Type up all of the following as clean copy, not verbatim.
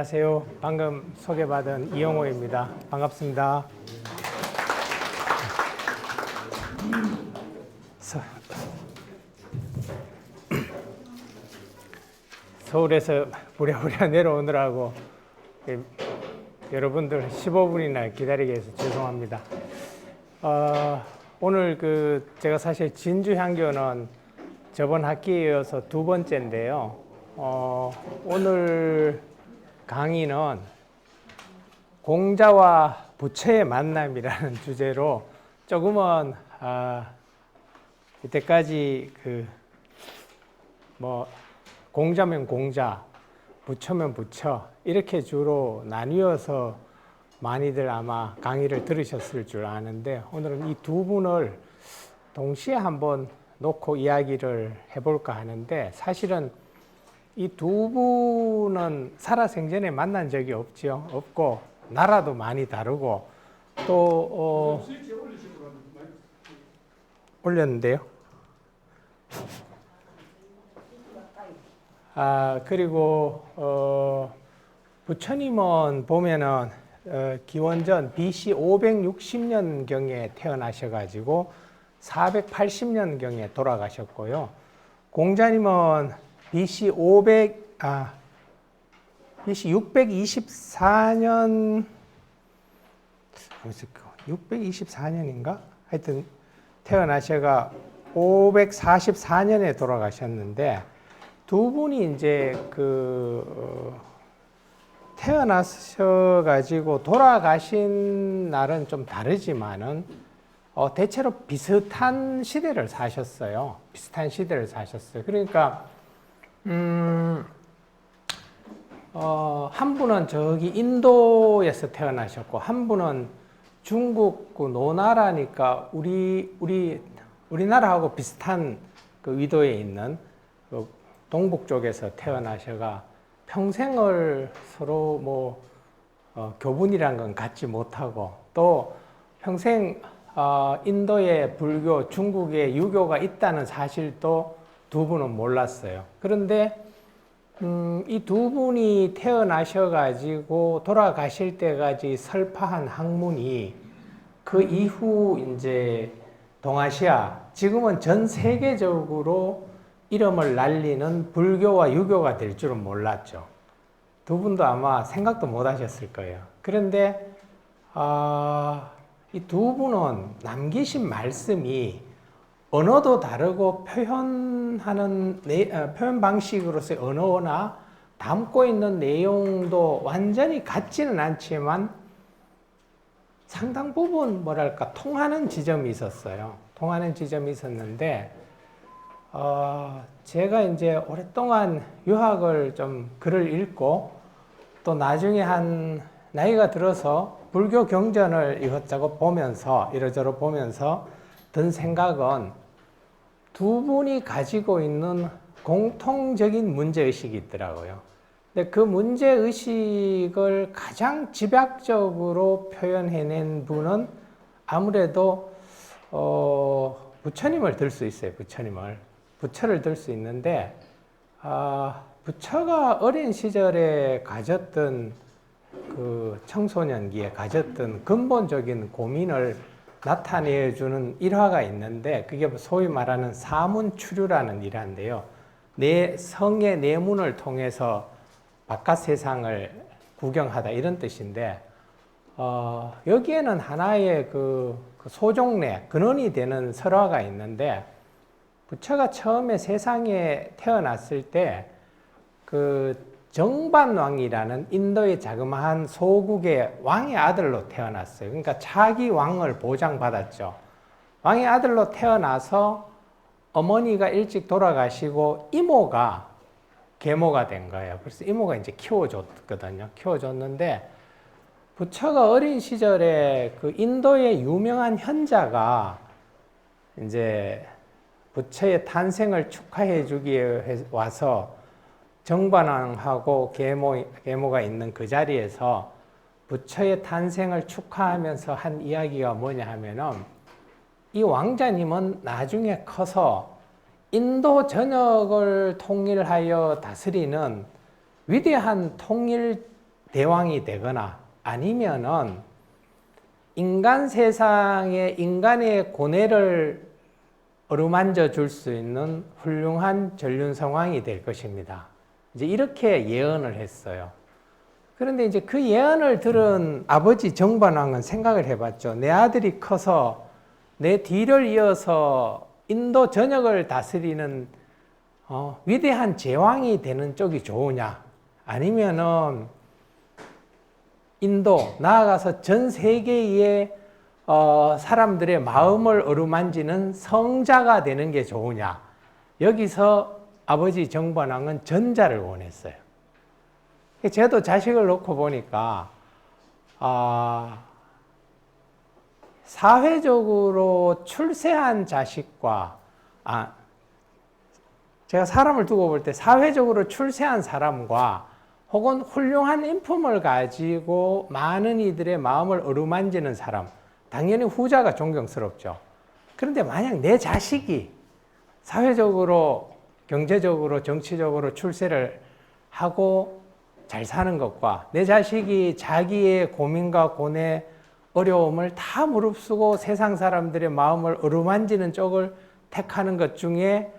안녕하세요. 방금 소개받은 이영호입니다. 반갑습니다. 서울에서 부랴부랴 내려오느라고 여러분들 15분이나 기다리게 해서 죄송합니다. 오늘 제가 사실 진주향교는 저번 학기에 이어서 두 번째인데요. 오늘 강의는 공자와 부처의 만남이라는 주제로 조금은 이때까지 공자면 공자, 부처면 부처 이렇게 주로 나뉘어서 많이들 아마 강의를 들으셨을 줄 아는데, 오늘은 이 두 분을 동시에 한번 놓고 이야기를 해볼까 하는데, 사실은 이 두 분은 살아생전에 만난 적이 없고 나라도 많이 다르고 또 올렸는데요. 그리고 부처님은 보면은 기원전 BC 560년경에 태어나셔가지고 480년경에 돌아가셨고요. 공자님은 BC 624년 624년인가? 하여튼 태어나셔가 544년에 돌아가셨는데, 두 분이 이제 태어나셔가지고 돌아가신 날은 좀 다르지만은 대체로 비슷한 시대를 사셨어요. 비슷한 시대를 사셨어요. 그러니까 한 분은 저기 인도에서 태어나셨고, 한 분은 중국 노나라니까 우리나라하고 비슷한 위도에 있는 동북 쪽에서 태어나셔가 평생을 서로 교분이란 건 갖지 못하고, 또 평생 인도에 불교, 중국에 유교가 있다는 사실도 두 분은 몰랐어요. 그런데 이 두 분이 태어나셔가지고 돌아가실 때까지 설파한 학문이 그 이후 이제 동아시아, 지금은 전 세계적으로 이름을 날리는 불교와 유교가 될 줄은 몰랐죠. 두 분도 아마 생각도 못 하셨을 거예요. 그런데 이 두 분은 남기신 말씀이 언어도 다르고 표현 방식으로서의 언어나 담고 있는 내용도 완전히 같지는 않지만 상당 부분 통하는 지점이 있었어요. 통하는 지점이 있었는데, 제가 이제 오랫동안 유학을 글을 읽고 또 나중에 나이가 들어서 불교 경전을 이것저것 보면서 이러저러 보면서 든 생각은, 두 분이 가지고 있는 공통적인 문제의식이 있더라고요. 근데 그 문제의식을 가장 집약적으로 표현해낸 분은 아무래도 부처님을 들 수 있어요. 부처를 들 수 있는데, 부처가 어린 시절에 가졌던 청소년기에 가졌던 근본적인 고민을 나타내주는 일화가 있는데, 그게 소위 말하는 사문추류라는 일화인데요. 내 성의 내문을 통해서 바깥 세상을 구경하다, 이런 뜻인데, 여기에는 하나의 소종례, 근원이 되는 설화가 있는데, 부처가 처음에 세상에 태어났을 때 정반왕이라는 인도의 자그마한 소국의 왕의 아들로 태어났어요. 그러니까 차기 왕을 보장받았죠. 왕의 아들로 태어나서 어머니가 일찍 돌아가시고 이모가 계모가 된 거예요. 그래서 이모가 이제 키워줬거든요. 키워줬는데, 부처가 어린 시절에 인도의 유명한 현자가 이제 부처의 탄생을 축하해 주기 위해 와서 정반왕하고 계모가 있는 그 자리에서 부처의 탄생을 축하하면서 한 이야기가 뭐냐 하면은, 이 왕자님은 나중에 커서 인도 전역을 통일하여 다스리는 위대한 통일 대왕이 되거나 아니면은 인간 세상에 인간의 고뇌를 어루만져 줄 수 있는 훌륭한 전륜성왕이 될 것입니다. 이제 이렇게 예언을 했어요. 그런데 이제 그 예언을 들은 아버지 정반왕은 생각을 해봤죠. 내 아들이 커서 내 뒤를 이어서 인도 전역을 다스리는 위대한 제왕이 되는 쪽이 좋으냐, 아니면은 인도, 나아가서 전 세계의 사람들의 마음을 어루만지는 성자가 되는 게 좋으냐. 여기서 아버지 정반왕은 전자를 원했어요. 저도 자식을 놓고 보니까 사회적으로 출세한 자식과 제가 사람을 두고 볼 때 사회적으로 출세한 사람과 혹은 훌륭한 인품을 가지고 많은 이들의 마음을 어루만지는 사람, 당연히 후자가 존경스럽죠. 그런데 만약 내 자식이 사회적으로, 경제적으로, 정치적으로 출세를 하고 잘 사는 것과 내 자식이 자기의 고민과 고뇌, 어려움을 다 무릅쓰고 세상 사람들의 마음을 어루만지는 쪽을 택하는 것 중에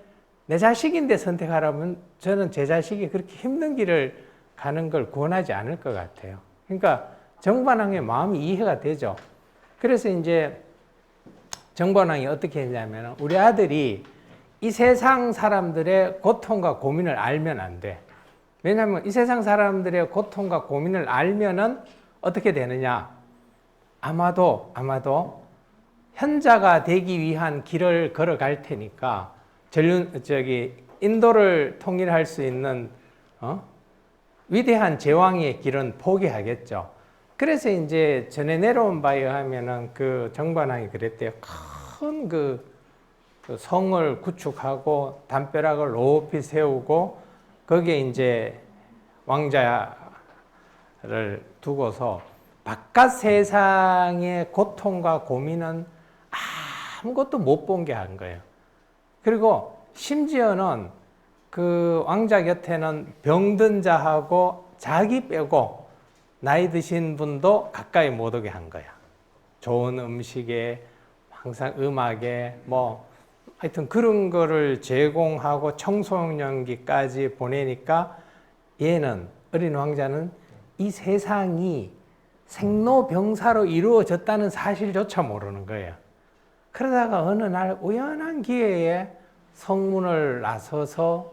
내 자식인데 선택하라면 저는 제 자식이 그렇게 힘든 길을 가는 걸 권하지 않을 것 같아요. 그러니까 정반왕의 마음이 이해가 되죠. 그래서 이제 정반왕이 어떻게 했냐면 우리 아들이 이 세상 사람들의 고통과 고민을 알면 안 돼. 왜냐하면 이 세상 사람들의 고통과 고민을 알면은 어떻게 되느냐? 아마도 현자가 되기 위한 길을 걸어갈 테니까 인도를 통일할 수 있는 위대한 제왕의 길은 포기하겠죠. 그래서 이제 전에 내려온 바에 의하면은 그 정반왕이 그랬대요. 큰 그 성을 구축하고 담벼락을 높이 세우고 거기에 이제 왕자를 두고서 바깥 세상의 고통과 고민은 아무것도 못 본 게 한 거예요. 그리고 심지어는 그 왕자 곁에는 병든 자하고 자기 빼고 나이 드신 분도 가까이 못 오게 한 거야. 좋은 음식에 항상 음악에 하여튼 그런 거를 제공하고 청소년기까지 보내니까 얘는, 어린 왕자는 이 세상이 생로병사로 이루어졌다는 사실조차 모르는 거예요. 그러다가 어느 날 우연한 기회에 성문을 나서서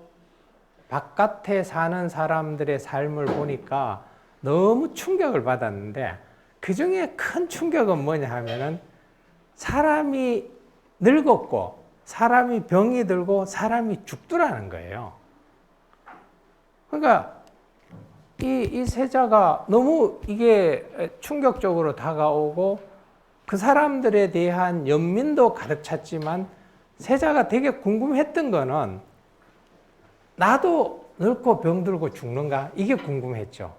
바깥에 사는 사람들의 삶을 보니까 너무 충격을 받았는데 그 중에 큰 충격은 뭐냐 하면은 사람이 늙었고 사람이 병이 들고 사람이 죽더라는 거예요. 그러니까 이 세자가 너무 이게 충격적으로 다가오고 그 사람들에 대한 연민도 가득 찼지만 세자가 되게 궁금했던 거는 나도 늙고 병들고 죽는가? 이게 궁금했죠.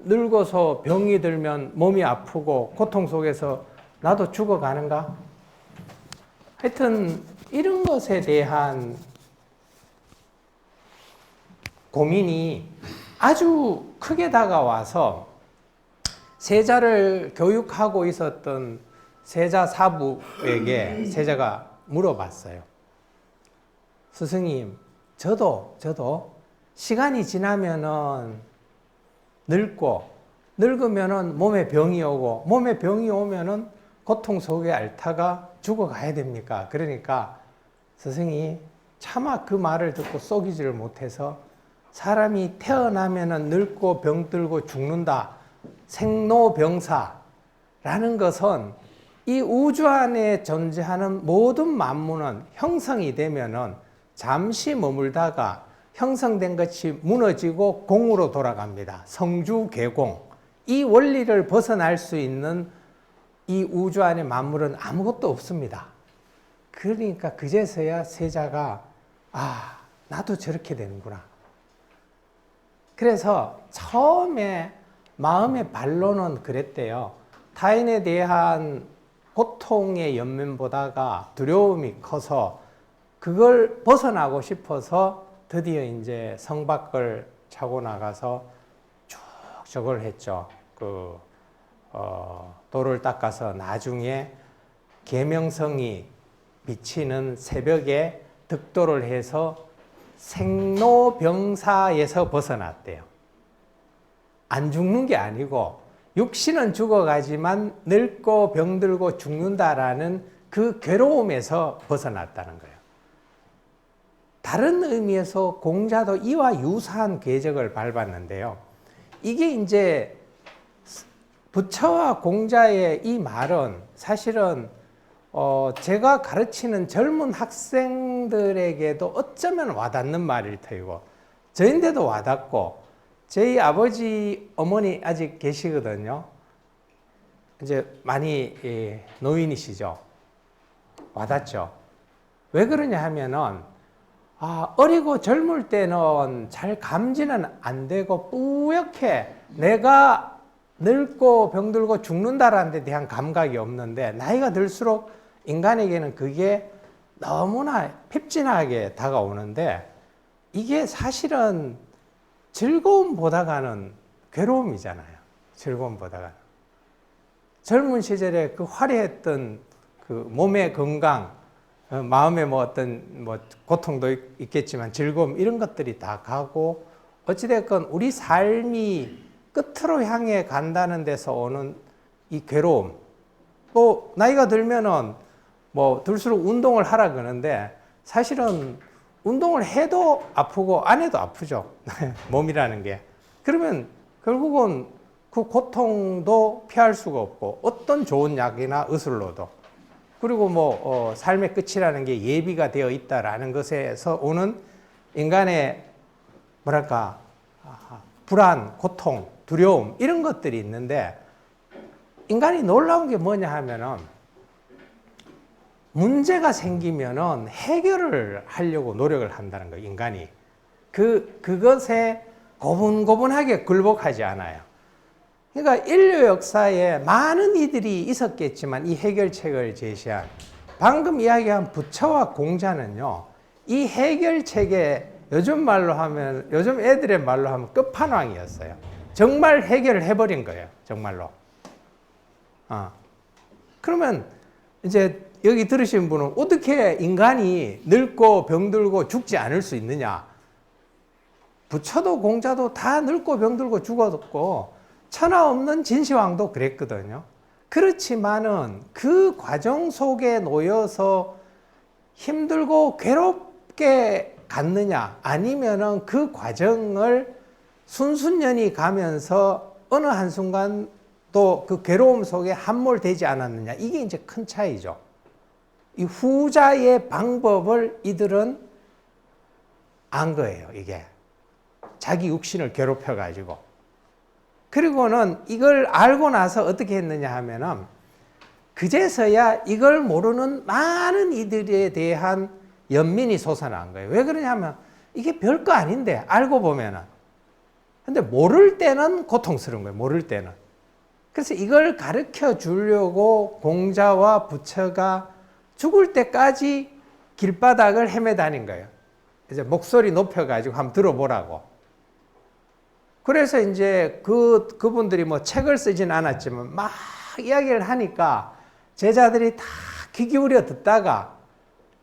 늙어서 병이 들면 몸이 아프고 고통 속에서 나도 죽어가는가? 하여튼 이런 것에 대한 고민이 아주 크게 다가와서 세자를 교육하고 있었던 세자 사부에게 세자가 물어봤어요. 스승님, 저도 시간이 지나면은 늙으면은 몸에 병이 오고 몸에 병이 오면은 고통 속에 앓다가 죽어가야 됩니까? 그러니까 스승이 차마 그 말을 듣고 속이지를 못해서 사람이 태어나면은 늙고 병들고 죽는다. 생로병사라는 것은 이 우주 안에 존재하는 모든 만물은 형성이 되면은 잠시 머물다가 형성된 것이 무너지고 공으로 돌아갑니다. 성주계공. 이 원리를 벗어날 수 있는 이 우주 안의 만물은 아무것도 없습니다. 그러니까 그제서야 세자가 나도 저렇게 되는구나. 그래서 처음에 마음의 반론은 그랬대요. 타인에 대한 고통의 연민보다가 두려움이 커서 그걸 벗어나고 싶어서 드디어 이제 성 밖을 차고 나가서 쭉 저걸 했죠. 도를 닦아서 나중에 계명성이 비치는 새벽에 득도를 해서 생로병사에서 벗어났대요. 안 죽는 게 아니고 육신은 죽어가지만 늙고 병들고 죽는다라는 그 괴로움에서 벗어났다는 거예요. 다른 의미에서 공자도 이와 유사한 궤적을 밟았는데요. 이게 이제 부처와 공자의 이 말은 사실은 제가 가르치는 젊은 학생들에게도 어쩌면 와닿는 말일 터이고 저인데도 와닿고 저희 아버지 어머니 아직 계시거든요. 이제 많이 노인이시죠. 와닿죠. 왜 그러냐 하면은 어리고 젊을 때는 잘 감지는 안 되고 뿌옇게 내가 늙고 병들고 죽는다라는 데 대한 감각이 없는데 나이가 들수록 인간에게는 그게 너무나 핍진하게 다가오는데 이게 사실은 즐거움보다가는 괴로움이잖아요. 즐거움보다가는. 젊은 시절에 그 화려했던 그 몸의 건강, 마음의 어떤 고통도 있겠지만 즐거움 이런 것들이 다 가고 어찌됐건 우리 삶이 끝으로 향해 간다는 데서 오는 이 괴로움. 또 나이가 들면은 들수록 운동을 하라 그러는데 사실은 운동을 해도 아프고 안 해도 아프죠. 몸이라는 게. 그러면 결국은 그 고통도 피할 수가 없고 어떤 좋은 약이나 의술로도 그리고 삶의 끝이라는 게 예비가 되어 있다라는 것에서 오는 인간의 불안, 고통, 두려움 이런 것들이 있는데 인간이 놀라운 게 뭐냐 하면은 문제가 생기면은 해결을 하려고 노력을 한다는 거예요, 인간이. 그것에 고분고분하게 굴복하지 않아요. 그러니까 인류 역사에 많은 이들이 있었겠지만 이 해결책을 제시한 방금 이야기한 부처와 공자는요, 이 해결책에 요즘 애들의 말로 하면 끝판왕이었어요. 정말 해결을 해버린 거예요, 정말로. 그러면 이제 여기 들으신 분은 어떻게 인간이 늙고 병들고 죽지 않을 수 있느냐? 부처도 공자도 다 늙고 병들고 죽었고 천하 없는 진시황도 그랬거든요. 그렇지만은 그 과정 속에 놓여서 힘들고 괴롭게 갔느냐? 아니면은 그 과정을 순순연히 가면서 어느 한순간 또 그 괴로움 속에 함몰되지 않았느냐? 이게 이제 큰 차이죠. 이 후자의 방법을 이들은 안 거예요, 이게. 자기 육신을 괴롭혀가지고. 그리고는 이걸 알고 나서 어떻게 했느냐 하면은, 그제서야 이걸 모르는 많은 이들에 대한 연민이 솟아난 거예요. 왜 그러냐면, 이게 별거 아닌데, 알고 보면은. 근데 모를 때는 고통스러운 거예요, 모를 때는. 그래서 이걸 가르쳐 주려고 공자와 부처가 죽을 때까지 길바닥을 헤매다닌 거예요. 이제 목소리 높여가지고 한번 들어보라고. 그래서 이제 그분들이 책을 쓰진 않았지만 막 이야기를 하니까 제자들이 다 귀 기울여 듣다가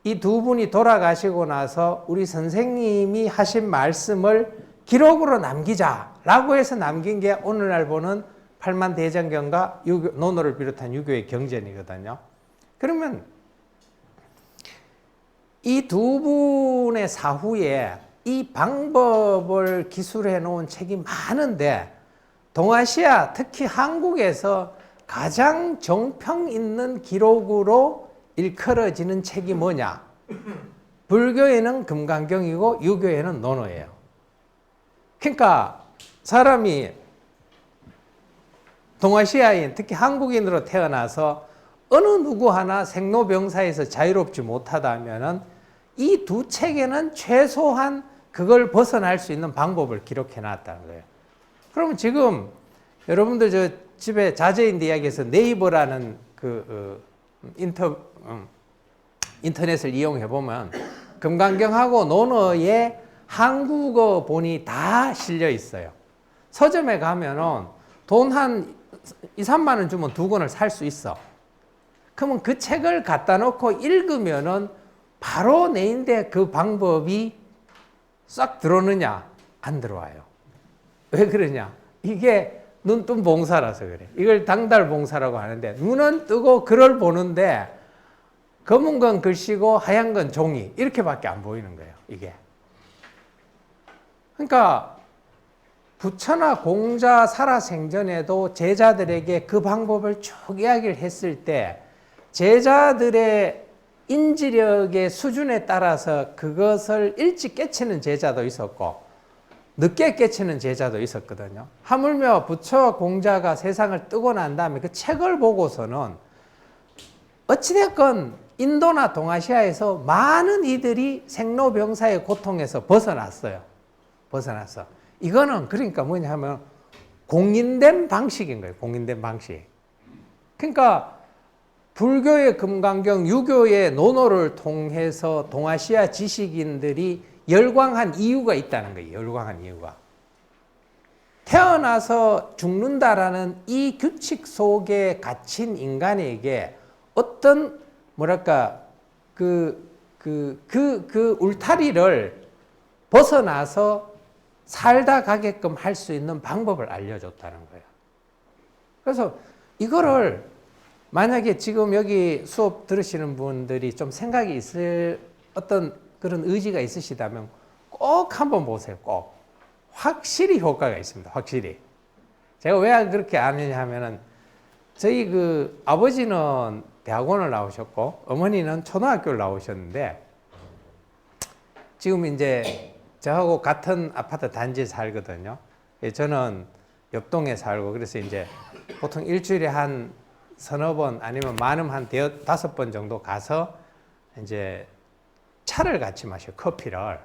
이 두 분이 돌아가시고 나서 우리 선생님이 하신 말씀을 기록으로 남기자라고 해서 남긴 게 오늘날 보는 팔만대장경과 논어를 비롯한 유교의 경전이거든요. 그러면 이 두 분의 사후에 이 방법을 기술해 놓은 책이 많은데 동아시아, 특히 한국에서 가장 정평 있는 기록으로 일컬어지는 책이 뭐냐? 불교에는 금강경이고 유교에는 논어예요. 그러니까 사람이 동아시아인, 특히 한국인으로 태어나서 어느 누구 하나 생로병사에서 자유롭지 못하다면은 이 두 책에는 최소한 그걸 벗어날 수 있는 방법을 기록해 놨다는 거예요. 그러면 지금 여러분들 저 집에 자제인데 이야기해서 네이버라는 인터넷을 이용해 보면 금강경하고 논어의 한국어 본이 다 실려 있어요. 서점에 가면은 돈 한 2, 3만 원 주면 2권을 살 수 있어. 그러면 그 책을 갖다 놓고 읽으면은 바로 내인데 그 방법이 싹 들어오느냐? 안 들어와요. 왜 그러냐? 이게 눈뜬 봉사라서 그래. 이걸 당달 봉사라고 하는데 눈은 뜨고 글을 보는데 검은 건 글씨고 하얀 건 종이 이렇게밖에 안 보이는 거예요. 이게. 그러니까 부처나 공자 살아생전에도 제자들에게 그 방법을 쭉 이야기를 했을 때 제자들의 인지력의 수준에 따라서 그것을 일찍 깨치는 제자도 있었고 늦게 깨치는 제자도 있었거든요. 하물며 부처 공자가 세상을 뜨고 난 다음에 그 책을 보고서는 어찌됐건 인도나 동아시아에서 많은 이들이 생로병사의 고통에서 벗어났어요. 벗어났어. 이거는 그러니까 뭐냐 하면 공인된 방식인 거예요. 공인된 방식. 그러니까 불교의 금강경, 유교의 논어를 통해서 동아시아 지식인들이 열광한 이유가 있다는 거예요. 열광한 이유가. 태어나서 죽는다라는 이 규칙 속에 갇힌 인간에게 어떤 뭐랄까 그 울타리를 벗어나서 살다 가게끔 할 수 있는 방법을 알려줬다는 거예요. 그래서 이거를 만약에 지금 여기 수업 들으시는 분들이 좀 생각이 있을 어떤 그런 의지가 있으시다면 꼭 한번 보세요. 꼭. 확실히 효과가 있습니다. 확실히. 제가 왜 그렇게 아느냐 하면은 저희 그 아버지는 대학원을 나오셨고 어머니는 초등학교를 나오셨는데 지금 이제 저하고 같은 아파트 단지에 살거든요. 저는 옆동에 살고 그래서 이제 보통 일주일에 한 서너 번 아니면 많으면 한 5번 정도 가서 이제 차를 같이 마셔요. 커피를.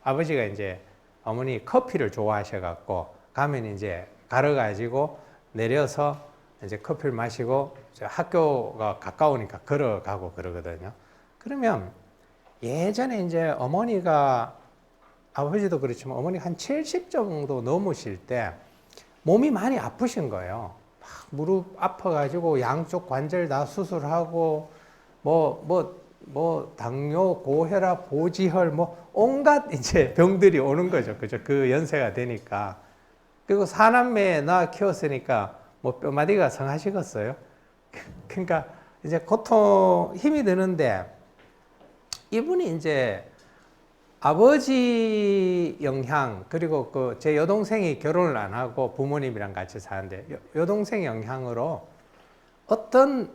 아버지가 이제 어머니 커피를 좋아하셔갖고 가면 이제 갈아가지고 내려서 이제 커피를 마시고 학교가 가까우니까 걸어가고 그러거든요. 그러면 예전에 이제 어머니가 아버지도 그렇지만 어머니가 한 70 정도 넘으실 때 몸이 많이 아프신 거예요. 막 무릎 아파가지고 양쪽 관절 다 수술하고 당뇨, 고혈압, 고지혈 온갖 이제 병들이 오는 거죠. 그죠? 그 연세가 되니까. 그리고 사남매 낳아 키웠으니까 뼈마디가 성하시겠어요? 그러니까 이제 고통 힘이 드는데 이분이 이제 아버지 영향 그리고 그 제 여동생이 결혼을 안 하고 부모님이랑 같이 사는데 여동생 영향으로 어떤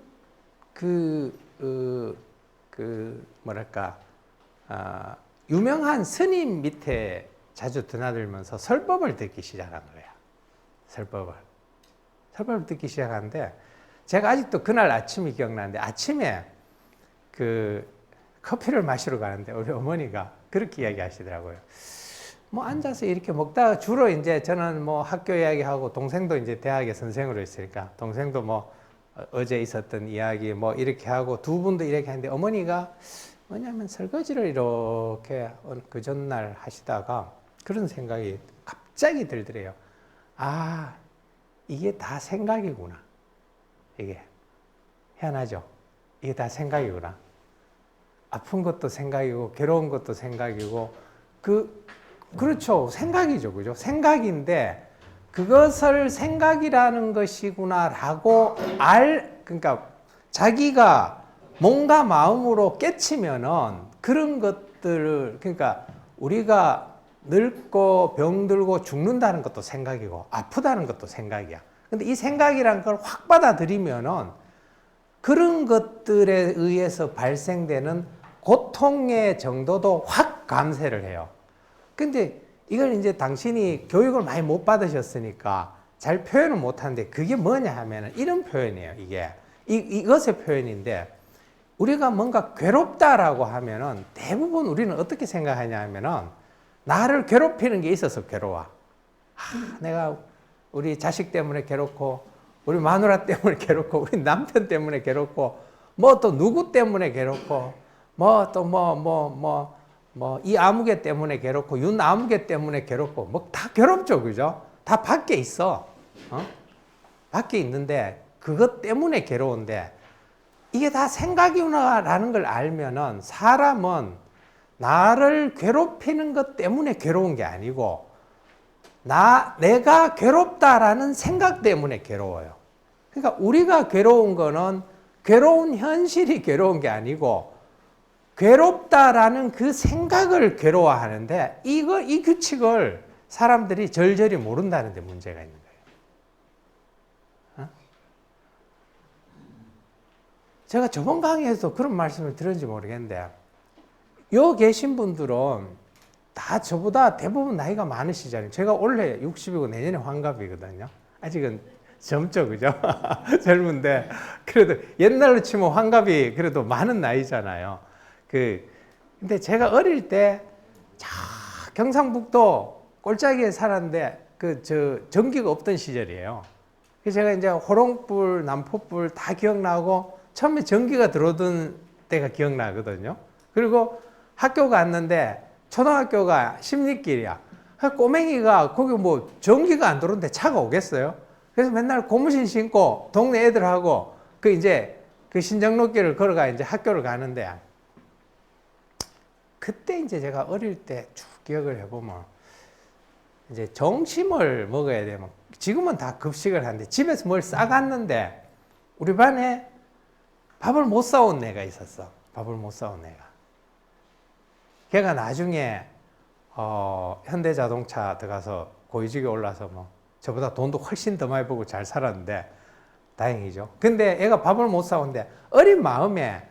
유명한 스님 밑에 자주 드나들면서 설법을 듣기 시작한 거예요. 설법을 듣기 시작하는데 제가 아직도 그날 아침이 기억나는데 아침에 커피를 마시러 가는데 우리 어머니가 그렇게 이야기하시더라고요. 앉아서 이렇게 먹다가 주로 이제 저는 학교 이야기하고 동생도 이제 대학에 선생으로 있으니까 동생도 어제 있었던 이야기 이렇게 하고 두 분도 이렇게 하는데 어머니가 뭐냐면 설거지를 이렇게 그 전날 하시다가 그런 생각이 갑자기 들더래요. 아, 이게 다 생각이구나. 이게 희한하죠. 이게 다 생각이구나. 아픈 것도 생각이고 괴로운 것도 생각이고 그렇죠. 생각이죠. 그죠? 생각인데 그것을 생각이라는 것이구나라고 그러니까 자기가 뭔가 마음으로 깨치면은 그런 것들을 그러니까 우리가 늙고 병들고 죽는다는 것도 생각이고 아프다는 것도 생각이야. 근데 이 생각이라는 걸 확 받아들이면은 그런 것들에 의해서 발생되는 고통의 정도도 확 감쇄를 해요. 근데 이걸 이제 당신이 교육을 많이 못 받으셨으니까 잘 표현을 못 하는데 그게 뭐냐 하면은 이런 표현이에요. 이게. 이것의 표현인데 우리가 뭔가 괴롭다라고 하면은 대부분 우리는 어떻게 생각하냐 하면은 나를 괴롭히는 게 있어서 괴로워. 내가 우리 자식 때문에 괴롭고 우리 마누라 때문에 괴롭고 우리 남편 때문에 괴롭고 또 누구 때문에 괴롭고 뭐 이 아무개 때문에 괴롭고 윤 아무개 때문에 괴롭고 뭐 다 괴롭죠, 그죠? 다 밖에 있어. 밖에 있는데 그것 때문에 괴로운데 이게 다 생각이구나라는 걸 알면은 사람은 나를 괴롭히는 것 때문에 괴로운 게 아니고 내가 괴롭다라는 생각 때문에 괴로워요. 그러니까 우리가 괴로운 거는 괴로운 현실이 괴로운 게 아니고 괴롭다라는 그 생각을 괴로워하는데 이 규칙을 사람들이 절절히 모른다는 데 문제가 있는 거예요. 제가 저번 강의에서 그런 말씀을 드렸는지 모르겠는데 여기 계신 분들은 다 저보다 대부분 나이가 많으시잖아요. 제가 올해 60이고 내년에 환갑이거든요. 아직은 젊죠, 그죠? 젊은데 그래도 옛날로 치면 환갑이 그래도 많은 나이잖아요. 근데 제가 어릴 때 경상북도 꼴짜기에 살았는데 전기가 없던 시절이에요. 그래서 제가 이제 호롱불, 남포불 다 기억나고 처음에 전기가 들어오던 때가 기억나거든요. 그리고 학교 갔는데 초등학교가 십리길이야. 꼬맹이가 거기 뭐 전기가 안 들어오는데 차가 오겠어요? 그래서 맨날 고무신 신고 동네 애들하고 이제 그 신정로길을 걸어가 이제 학교를 가는데 그때 이제 제가 어릴 때 쭉 기억을 해보면 이제 점심을 먹어야 되면 지금은 다 급식을 하는데 집에서 뭘 싸갔는데 우리 반에 밥을 못 사온 애가 있었어. 밥을 못 사온 애가. 걔가 나중에 현대자동차 들어가서 고위직에 올라서 뭐 저보다 돈도 훨씬 더 많이 벌고 잘 살았는데 다행이죠. 근데 애가 밥을 못 사오는데 어린 마음에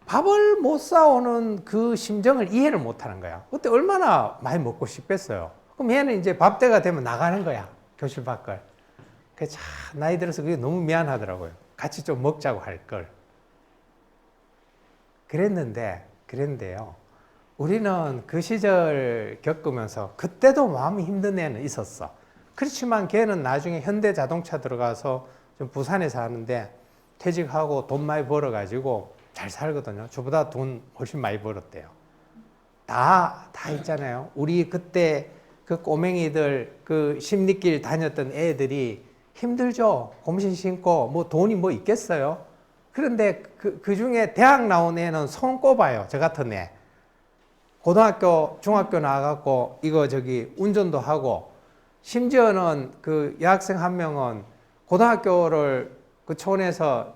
밥을 못 사오는 그 심정을 이해를 못 하는 거야. 그때 얼마나 많이 먹고 싶겠어요. 그럼 얘는 이제 밥 때가 되면 나가는 거야. 교실 밖을. 그래서 나이 들어서 그게 너무 미안하더라고요. 같이 좀 먹자고 할 걸. 그랬는데요. 우리는 그 시절 겪으면서 그때도 마음이 힘든 애는 있었어. 그렇지만 걔는 나중에 현대자동차 들어가서 좀 부산에 사는데 퇴직하고 돈 많이 벌어가지고 잘 살거든요. 저보다 돈 훨씬 많이 벌었대요. 다 있잖아요. 우리 그때 그 꼬맹이들 그 십리길 다녔던 애들이 힘들죠. 고무신 신고 뭐 돈이 뭐 있겠어요. 그런데 그 중에 대학 나온 애는 손 꼽아요. 저 같은 애. 고등학교, 중학교 나와갖고 이거 운전도 하고 심지어는 그 여학생 한 명은 고등학교를 그 촌에서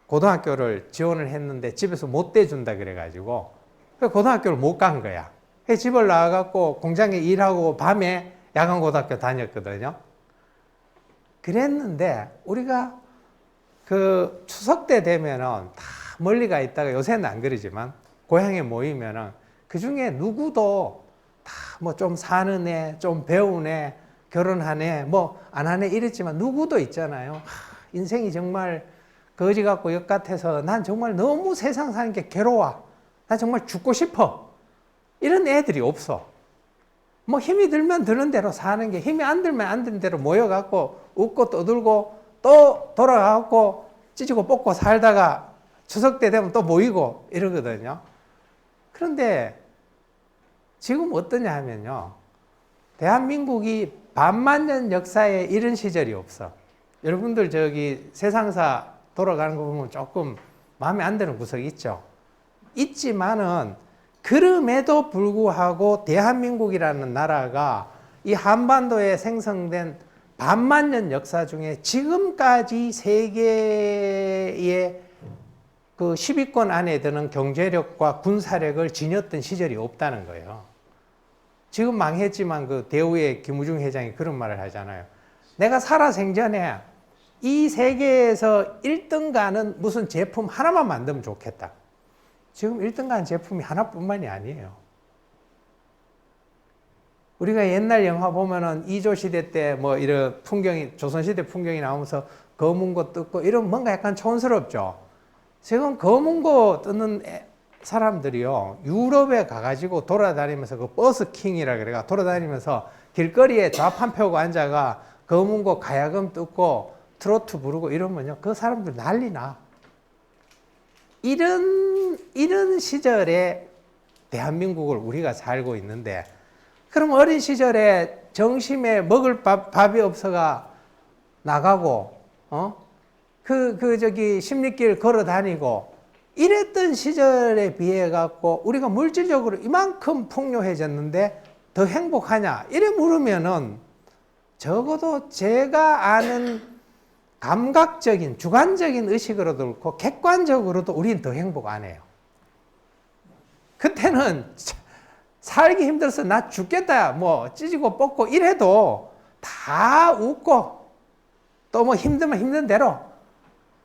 고등학교를 지원을 했는데 집에서 못 대준다 그래가지고 고등학교를 못 간 거야. 집을 나와갖고 공장에 일하고 밤에 야간고등학교 다녔거든요. 그랬는데 우리가 그 추석 때 되면은 다 멀리 가 있다가 요새는 안 그러지만 고향에 모이면은 그 중에 누구도 다 뭐 좀 사는 애, 좀 배운 애, 결혼한 애, 뭐 안 한 애 이랬지만 누구도 있잖아요. 인생이 정말 거지 같고 역 같아서 난 정말 너무 세상 사는 게 괴로워. 난 정말 죽고 싶어. 이런 애들이 없어. 뭐 힘이 들면 드는 대로 사는 게 힘이 안 들면 안 드는 대로 모여갖고 웃고 떠들고 또 돌아가갖고 찢고 뽑고 살다가 추석 때 되면 또 모이고 이러거든요. 그런데 지금 어떠냐 하면요. 대한민국이 반만 년 역사에 이런 시절이 없어. 여러분들 세상사 돌아가는 거 보면 조금 마음에 안 드는 구석이 있죠. 있지만은 그럼에도 불구하고 대한민국이라는 나라가 이 한반도에 생성된 반만 년 역사 중에 지금까지 세계의 그 10위권 안에 드는 경제력과 군사력을 지녔던 시절이 없다는 거예요. 지금 망했지만 그 대우의 김우중 회장이 그런 말을 하잖아요. 내가 살아생전에 이 세계에서 1등 가는 무슨 제품 하나만 만들면 좋겠다. 지금 1등 가는 제품이 하나뿐만이 아니에요. 우리가 옛날 영화 보면은 이조 시대 때 뭐 이런 풍경이, 조선시대 풍경이 나오면서 검은 거 뜯고 이런 뭔가 약간 촌스럽죠. 지금 검은 거 뜯는 사람들이요, 유럽에 가가지고 돌아다니면서 그 버스킹이라 그래가 돌아다니면서 길거리에 좌판 펴고 앉아가 검은 거 가야금 뜯고 트로트 부르고 이러면요, 그 사람들 난리 나. 이런 시절에 대한민국을 우리가 살고 있는데, 그럼 어린 시절에 정심에 먹을 밥이 없어가 나가고, 십리길 걸어 다니고, 이랬던 시절에 비해 갖고 우리가 물질적으로 이만큼 풍요해졌는데 더 행복하냐? 이래 물으면은 적어도 제가 아는 감각적인, 주관적인 의식으로도 그렇고 객관적으로도 우리는 더 행복 안 해요. 그때는 살기 힘들어서 나 죽겠다, 뭐 찢고 뽑고 이래도 다 웃고 또 뭐 힘들면 힘든 대로.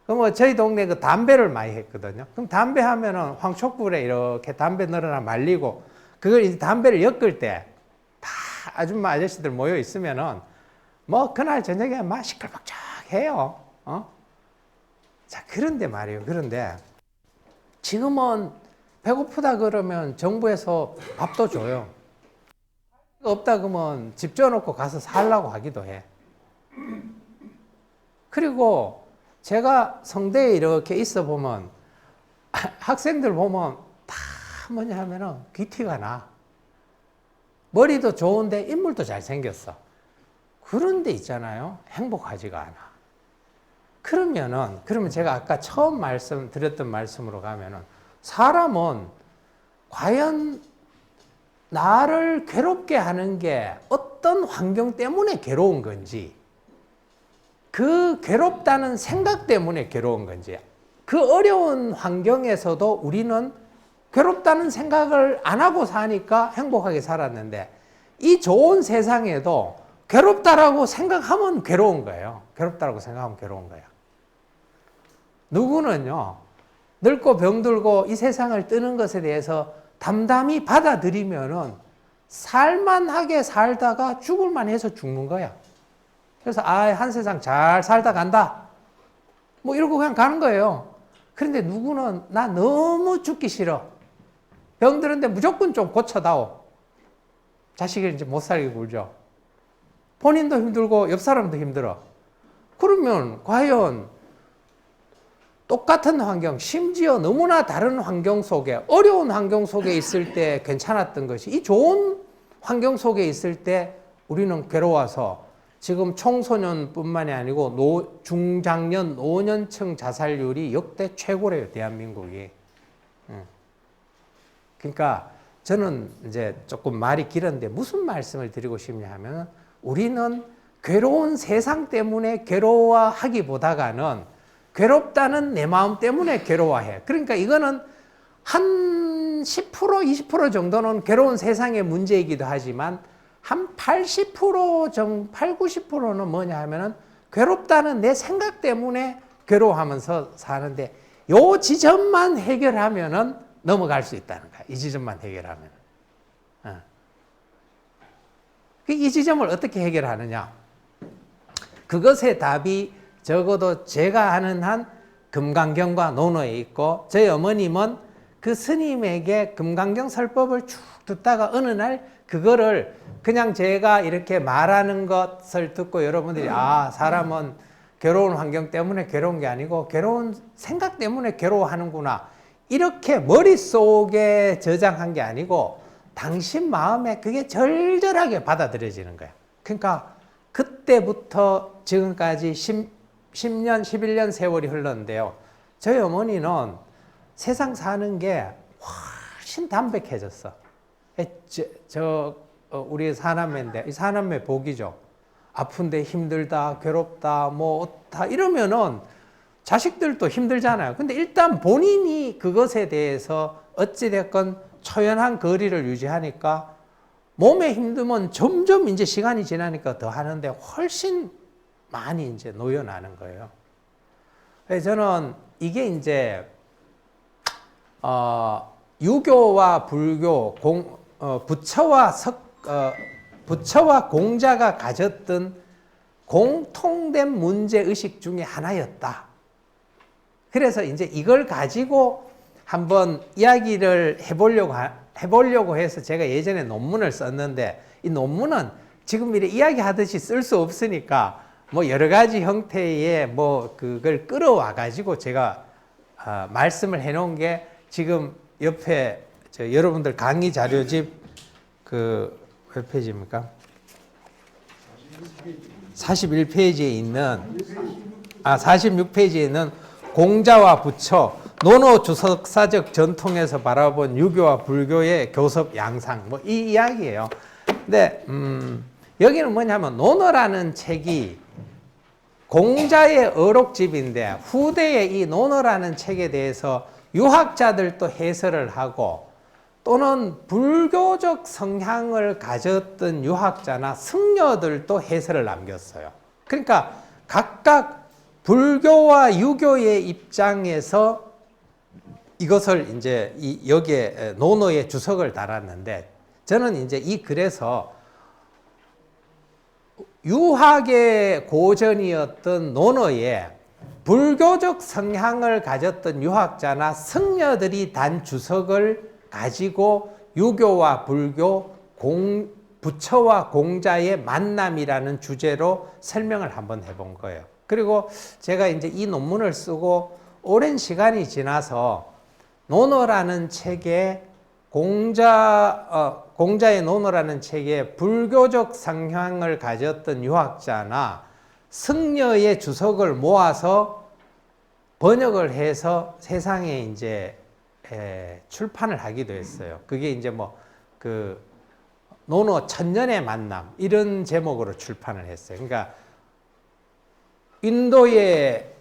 그럼 저희 동네 그 담배를 많이 했거든요. 그럼 담배 하면은 황촉불에 이렇게 담배 널어놔 말리고, 그걸 이제 담배를 엮을 때 다 아줌마 아저씨들 모여 있으면은 뭐 그날 저녁에 막 시끌벅적해요. 자, 그런데 말이에요. 그런데 지금은 배고프다 그러면 정부에서 밥도 줘요. 없다 그러면 집 지어놓고 가서 살라고 하기도 해. 그리고 제가 성대에 이렇게 있어 보면 학생들 보면 다 뭐냐 하면은 귀티가 나. 머리도 좋은데 인물도 잘생겼어. 그런데 있잖아요. 행복하지가 않아. 그러면 제가 아까 처음 드렸던 말씀으로 가면은, 사람은 과연 나를 괴롭게 하는 게 어떤 환경 때문에 괴로운 건지, 그 괴롭다는 생각 때문에 괴로운 건지, 그 어려운 환경에서도 우리는 괴롭다는 생각을 안 하고 사니까 행복하게 살았는데, 이 좋은 세상에도 괴롭다라고 생각하면 괴로운 거예요. 괴롭다라고 생각하면 괴로운 거예요. 누구는요, 늙고 병들고 이 세상을 뜨는 것에 대해서 담담히 받아들이면은 살만하게 살다가 죽을만 해서 죽는 거야. 그래서 한 세상 잘 살다 간다, 뭐 이러고 그냥 가는 거예요. 그런데 누구는 나 너무 죽기 싫어, 병드는데 무조건 좀 고쳐다오, 자식을 이제 못 살게 굴죠. 본인도 힘들고 옆 사람도 힘들어. 그러면 과연 똑같은 환경, 심지어 너무나 다른 환경 속에, 어려운 환경 속에 있을 때 괜찮았던 것이 이 좋은 환경 속에 있을 때 우리는 괴로워서 지금 청소년뿐만이 아니고 중장년, 노년층 자살률이 역대 최고래요, 대한민국이. 그러니까 저는 이제 조금 말이 길었는데 무슨 말씀을 드리고 싶냐 하면, 우리는 괴로운 세상 때문에 괴로워하기보다는 괴롭다는 내 마음 때문에 괴로워해. 그러니까 이거는 한 10%, 20% 정도는 괴로운 세상의 문제이기도 하지만 한 80%, 8, 90%는 뭐냐 하면은 괴롭다는 내 생각 때문에 괴로워하면서 사는데, 요 지점만 해결하면은 넘어갈 수 있다는 거야. 이 지점만 해결하면. 이 지점을 어떻게 해결하느냐? 그것의 답이 적어도 제가 아는 한 금강경과 논어에 있고, 저희 어머님은 그 스님에게 금강경 설법을 쭉 듣다가 어느 날 그거를 그냥 제가 이렇게 말하는 것을 듣고 여러분들이 사람은 괴로운 환경 때문에 괴로운 게 아니고 괴로운 생각 때문에 괴로워하는구나, 이렇게 머릿속에 저장한 게 아니고 당신 마음에 그게 절절하게 받아들여지는 거야. 그러니까 그때부터 지금까지 10년, 11년 세월이 흘렀는데요. 저희 어머니는 세상 사는 게 훨씬 담백해졌어. 우리 사남매인데, 이 사남매 복이죠. 아픈데 힘들다, 괴롭다, 뭐 다 이러면은 자식들도 힘들잖아요. 근데 일단 본인이 그것에 대해서 어찌됐건 초연한 거리를 유지하니까 몸에 힘들면 점점 이제 시간이 지나니까 더 하는데 훨씬 많이 이제 노여나는 거예요. 그래서 저는 이게 이제 유교와 불교, 부처와 공자가 가졌던 공통된 문제의식 중에 하나였다. 그래서 이제 이걸 가지고 한번 이야기를 해보려고 해서 제가 예전에 논문을 썼는데, 이 논문은 지금 이렇게 이야기하듯이 쓸 수 없으니까 뭐 여러 가지 형태의 그걸 끌어와 가지고 제가 말씀을 해놓은 게 지금 옆에 여러분들 강의 자료집 몇 페이지입니까? 41페이지에 있는 46페이지에 있는 공자와 부처 논어 주석사적 전통에서 바라본 유교와 불교의 교섭 양상 이 이야기예요. 근데 여기는 뭐냐면 논어라는 책이 공자의 어록집인데 후대에 이 논어라는 책에 대해서 유학자들도 해설을 하고 또는 불교적 성향을 가졌던 유학자나 승려들도 해설을 남겼어요. 그러니까 각각 불교와 유교의 입장에서 이것을 이제 여기에 논어의 주석을 달았는데 저는 이제 이 글에서 유학의 고전이었던 논어에 불교적 성향을 가졌던 유학자나 승려들이 단 주석을 가지고 유교와 불교, 부처와 공자의 만남이라는 주제로 설명을 한번 해본 거예요. 그리고 제가 이제 이 논문을 쓰고 오랜 시간이 지나서 논어라는 책에 공자의 논어라는 책에 불교적 성향을 가졌던 유학자나 승려의 주석을 모아서 번역을 해서 세상에 이제 출판을 하기도 했어요. 그게 이제 논어 천년의 만남 이런 제목으로 출판을 했어요. 그러니까 인도의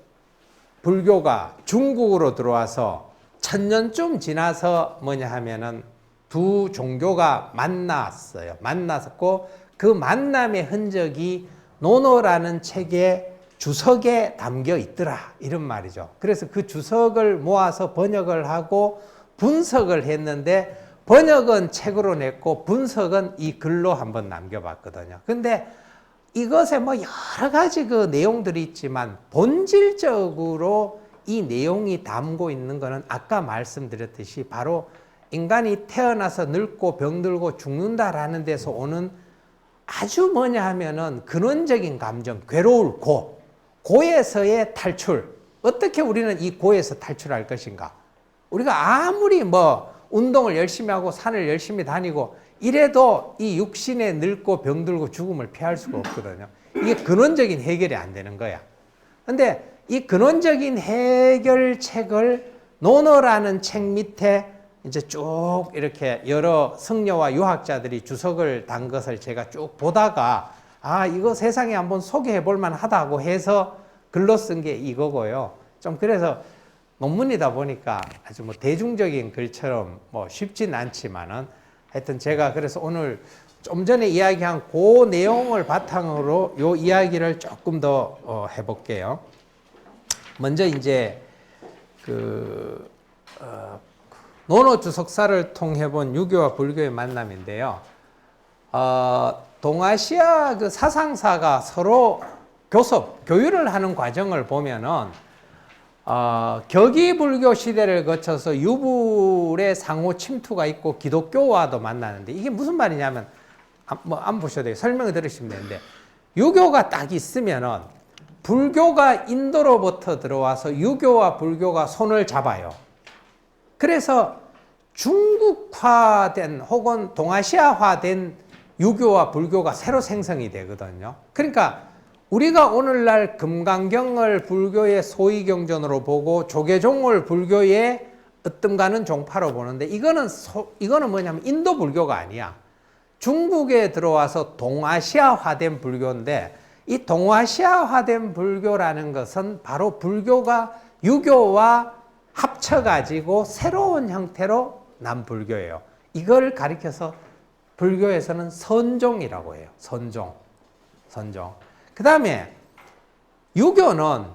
불교가 중국으로 들어와서 1000년쯤 지나서 뭐냐 하면은 두 종교가 만났었고 그 만남의 흔적이 논어라는 책의 주석에 담겨 있더라 이런 말이죠. 그래서 그 주석을 모아서 번역을 하고 분석을 했는데 번역은 책으로 냈고 분석은 이 글로 한번 남겨봤거든요. 근데 이것에 여러 가지 그 내용들이 있지만 본질적으로 이 내용이 담고 있는 것은 아까 말씀드렸듯이 바로 인간이 태어나서 늙고 병들고 죽는다라는 데서 오는 아주 뭐냐 하면은 근원적인 감정, 괴로울 고에서의 탈출. 어떻게 우리는 이 고에서 탈출할 것인가? 우리가 아무리 운동을 열심히 하고 산을 열심히 다니고 이래도 이 육신에 늙고 병들고 죽음을 피할 수가 없거든요. 이게 근원적인 해결이 안 되는 거야. 근데 이 근원적인 해결책을 논어라는 책 밑에 이제 쭉 이렇게 여러 승려와 유학자들이 주석을 단 것을 제가 쭉 보다가 이거 세상에 한번 소개해 볼 만하다고 해서 글로 쓴 게 이거고요. 좀 그래서 논문이다 보니까 아주 대중적인 글처럼 쉽진 않지만은 하여튼 제가 그래서 오늘 좀 전에 이야기한 그 내용을 바탕으로 요 이야기를 조금 더 해볼게요. 먼저 이제 논어 주석사를 통해 본 유교와 불교의 만남인데요. 동아시아 그 사상사가 서로 교류를 하는 과정을 보면은 격이불교 시대를 거쳐서 유불의 상호 침투가 있고 기독교와도 만나는데 이게 무슨 말이냐면 안 보셔도 돼요. 설명을 들으시면 되는데 유교가 딱 있으면은 불교가 인도로부터 들어와서 유교와 불교가 손을 잡아요. 그래서 중국화된 혹은 동아시아화된 유교와 불교가 새로 생성이 되거든요. 그러니까 우리가 오늘날 금강경을 불교의 소위경전으로 보고 조계종을 불교의 으뜸가는 종파로 보는데 이거는 뭐냐면 인도 불교가 아니야. 중국에 들어와서 동아시아화된 불교인데 이 동아시아화된 불교라는 것은 바로 불교가 유교와 합쳐가지고 새로운 형태로 난 불교예요. 이걸 가리켜서 불교에서는 선종이라고 해요. 선종. 그 다음에 유교는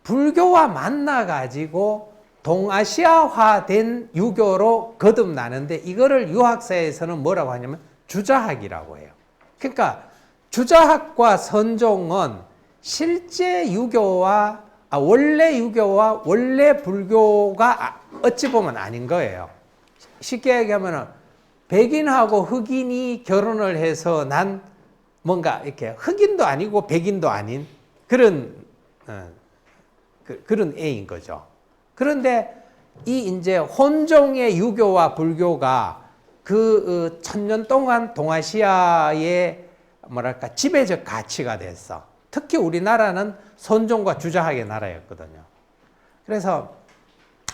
불교와 만나가지고 동아시아화된 유교로 거듭나는데 이거를 유학사에서는 뭐라고 하냐면 주자학이라고 해요. 그러니까 주자학과 선종은 실제 유교와 원래 유교와 원래 불교가 어찌 보면 아닌 거예요. 쉽게 얘기하면 백인하고 흑인이 결혼을 해서 난 뭔가 이렇게 흑인도 아니고 백인도 아닌 그런 애인 거죠. 그런데 이 이제 혼종의 유교와 불교가 그 천년 동안 동아시아의 뭐랄까 지배적 가치가 됐어. 특히 우리나라는 선종과 주자학의 나라였거든요. 그래서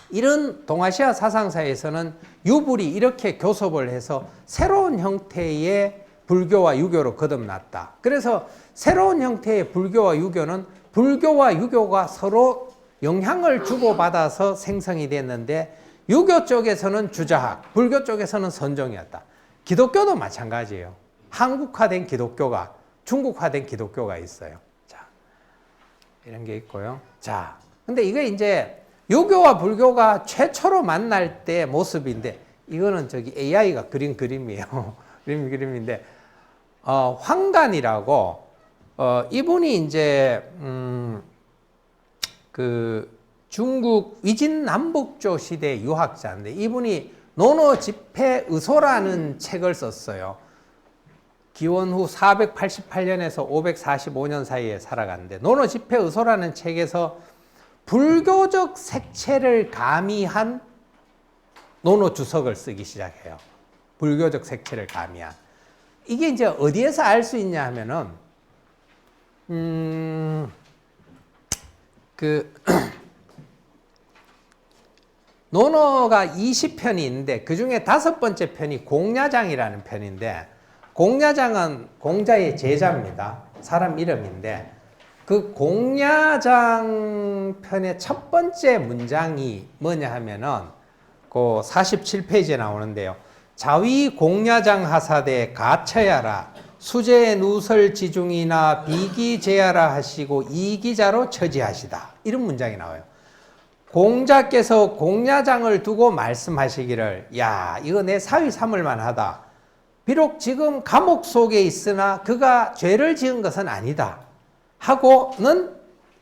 이런 동아시아 사상사에서는 유불이 이렇게 교섭을 해서 새로운 형태의 불교와 유교로 거듭났다. 그래서 새로운 형태의 불교와 유교는 불교와 유교가 서로 영향을 주고받아서 생성이 됐는데 유교 쪽에서는 주자학, 불교 쪽에서는 선종이었다. 기독교도 마찬가지예요. 한국화된 기독교가, 중국화된 기독교가 있어요. 자, 이런 게 있고요. 자, 근데 이게 이제 유교와 불교가 최초로 만날 때 모습인데, 이거는 저기 AI가 그린 그림이에요. 그림인데, 황간이라고, 이분이 이제, 그 중국 위진남북조 시대 유학자인데, 이분이 노노집회의소라는 책을 썼어요. 기원 후 488년에서 545년 사이에 살아갔는데, 노노집회의소라는 책에서 불교적 색채를 가미한 노노주석을 쓰기 시작해요. 불교적 색채를 가미한. 이게 이제 어디에서 알 수 있냐 하면은, 노노가 20편이 있는데 그 중에 5번째 편이 공야장이라는 편인데, 공야장은 공자의 제자입니다. 사람 이름인데, 그 공야장 편의 첫 번째 문장이 뭐냐 하면은 그 47페이지에 나오는데요. 자위 공야장 하사대 가처야라 수제 누설 지중이나 비기제야라 하시고 이기자로 처지하시다. 이런 문장이 나와요. 공자께서 공야장을 두고 말씀하시기를, 야, 이거 내 사위 삼을 만하다. 비록 지금 감옥 속에 있으나 그가 죄를 지은 것은 아니다. 하고는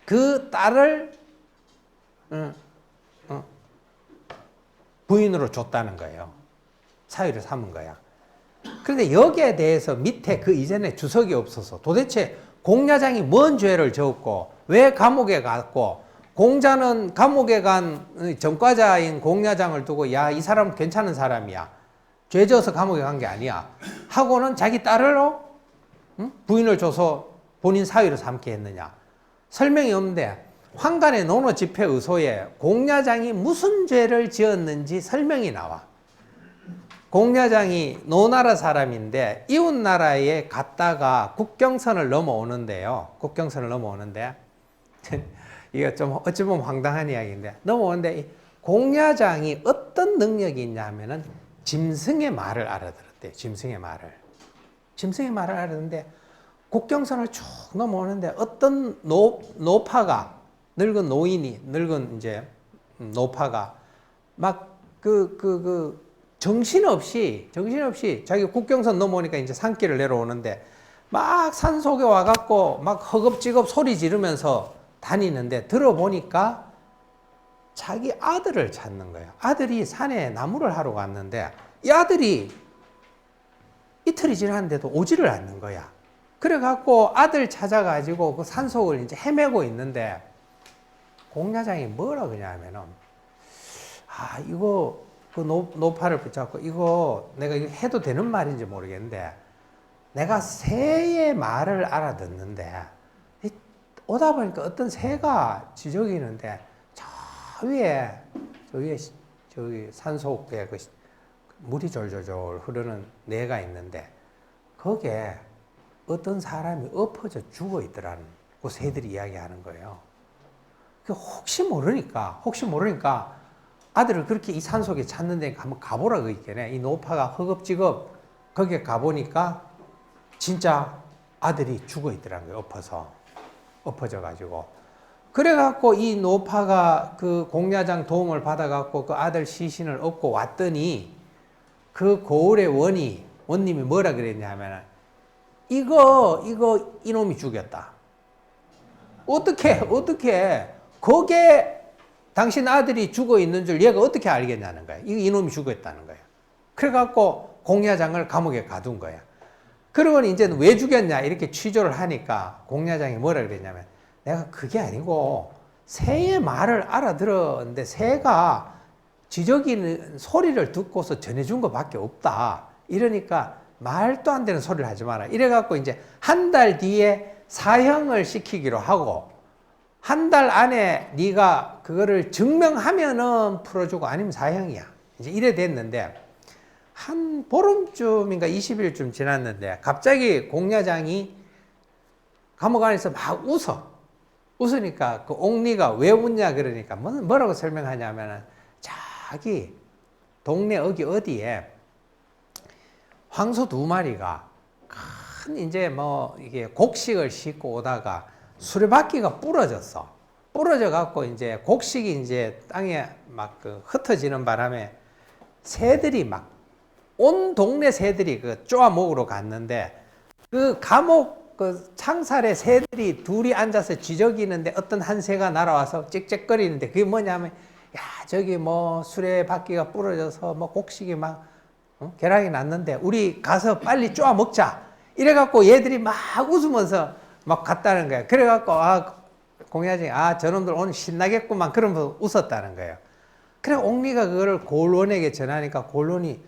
그 딸을 부인으로 줬다는 거예요. 사위를 삼은 거야. 그런데 여기에 대해서 밑에 그 이전에 주석이 없어서 도대체 공야장이 뭔 죄를 지었고 왜 감옥에 갔고, 공자는 감옥에 간 전과자인 공야장을 두고, 야, 이 사람 괜찮은 사람이야, 죄 지어서 감옥에 간 게 아니야 하고는 자기 딸을 부인을 줘서 본인 사위를 삼게 했느냐. 설명이 없는데 황간의 노노집회의소에 공야장이 무슨 죄를 지었는지 설명이 나와. 공야장이 노나라 사람인데 이웃나라에 갔다가 국경선을 넘어오는데요. 국경선을 넘어오는데 이거 좀 어찌 보면 황당한 이야기인데, 넘어오는데 공야장이 어떤 능력이 있냐 하면은 짐승의 말을 알아들었대요. 짐승의 말을 알아듣는데 국경선을 쭉 넘어오는데 어떤 노파가, 늙은 노인이, 늙은 이제 노파가 막 정신없이 자기 국경선 넘어오니까 이제 산길을 내려오는데 막 산속에 와갖고 막 허겁지겁 소리 지르면서 다니는데, 들어보니까 자기 아들을 찾는 거예요. 아들이 산에 나무를 하러 갔는데 이 아들이 이틀이 지났는데도 오지를 않는 거야. 그래갖고 아들 찾아가지고 그 산속을 이제 헤매고 있는데 공야장이 뭐라 그러냐면은, 이거 그 노파를 붙잡고, 이거 내가 이거 해도 되는 말인지 모르겠는데 내가 새의 말을 알아듣는데, 오다 보니까 어떤 새가 지저귀는데 저 위에 저기 산속에 그 물이 졸졸졸 흐르는 내가 있는데 거기에 어떤 사람이 엎어져 죽어 있더라는 그 새들이 이야기하는 거예요. 혹시 모르니까 아들을 그렇게 이 산속에 찾는데 한번 가보라고 있겠네. 이 노파가 허겁지겁 거기에 가보니까 진짜 아들이 죽어 있더라는 거예요. 엎어져 가지고. 그래갖고 이 노파가 그 공야장 도움을 받아갖고 그 아들 시신을 업고 왔더니 그 고을의 원님이 뭐라 그랬냐면, 이거 이놈이 죽였다. 어떻게 거기에 당신 아들이 죽어 있는 줄 얘가 어떻게 알겠냐는 거야. 이놈이 죽었다는 거야. 그래갖고 공야장을 감옥에 가둔 거야. 그러고는 이제는 왜 죽였냐 이렇게 취조를 하니까 공야장이 뭐라 그랬냐면, 내가 그게 아니고 새의 말을 알아들었는데 새가 지저귀는 소리를 듣고서 전해준 것밖에 없다. 이러니까 말도 안 되는 소리를 하지 마라. 이래갖고 이제 한 달 뒤에 사형을 시키기로 하고, 한 달 안에 네가 그거를 증명하면은 풀어주고 아니면 사형이야. 이제 이래 됐는데, 한 보름쯤인가 20일쯤 지났는데 갑자기 공야장이 감옥 안에서 막 웃으니까 그 옥리가 왜 웃냐 그러니까 뭐라고 설명하냐면은, 자기 동네 어디에 황소 2마리가 큰 이제 뭐 이게 곡식을 싣고 오다가 수레바퀴가 부러져 갖고 이제 곡식이 이제 땅에 막 그 흩어지는 바람에 새들이 막 온 동네 새들이 그 쪼아 먹으러 갔는데, 그 감옥 그 창살에 새들이 둘이 앉아서 쥐저기는데 어떤 한 새가 날아와서 짹짹거리는데, 그게 뭐냐면, 야, 저기 뭐 수레바퀴가 부러져서 뭐 곡식이 막 계량이 났는데 우리 가서 빨리 쪼아 먹자. 이래갖고 얘들이 막 웃으면서 막 갔다는 거예요. 그래갖고 공야증이 저놈들 오늘 신나겠구만 그러면서 웃었다는 거예요. 그래 옥리가 그거를 골원에게 전하니까 골원이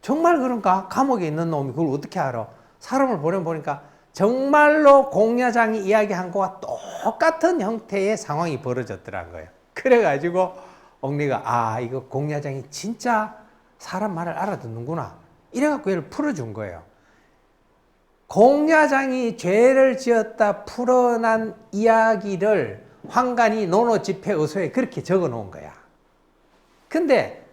정말 그런가? 감옥에 있는 놈이 그걸 어떻게 알아? 사람을 보니까 정말로 공야장이 이야기한 것과 똑같은 형태의 상황이 벌어졌더라는 거예요. 그래가지고 옥리가 이거 공야장이 진짜 사람 말을 알아듣는구나. 이래갖고 얘를 풀어준 거예요. 공야장이 죄를 지었다 풀어난 이야기를 황간이 논어집회의소에 그렇게 적어 놓은 거야. 근데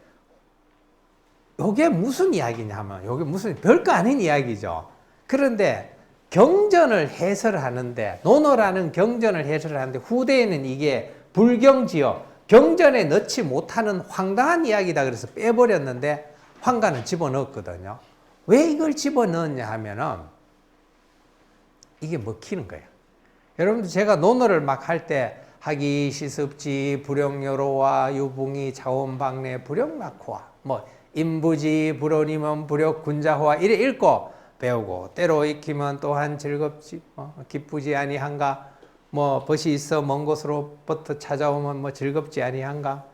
요게 무슨 이야기냐면, 요게 무슨 별거 아닌 이야기죠. 그런데 경전을 해설하는데, 논어라는 경전을 해설하는데 후대에는 이게 불경지어 경전에 넣지 못하는 황당한 이야기다 그래서 빼버렸는데 황간은 집어넣었거든요. 왜 이걸 집어넣었냐 하면은 이게 먹히는 거예요. 여러분들 제가 논어를 막 할 때 하기 시습지 불영여로와 유붕이 자원방내 불영낙호와 뭐 인부지 불원이면 불역군자호와 이래 읽고 배우고, 때로 익히면 또한 즐겁지 기쁘지 아니한가, 뭐 벗이 있어 먼 곳으로부터 찾아오면 뭐 즐겁지 아니한가,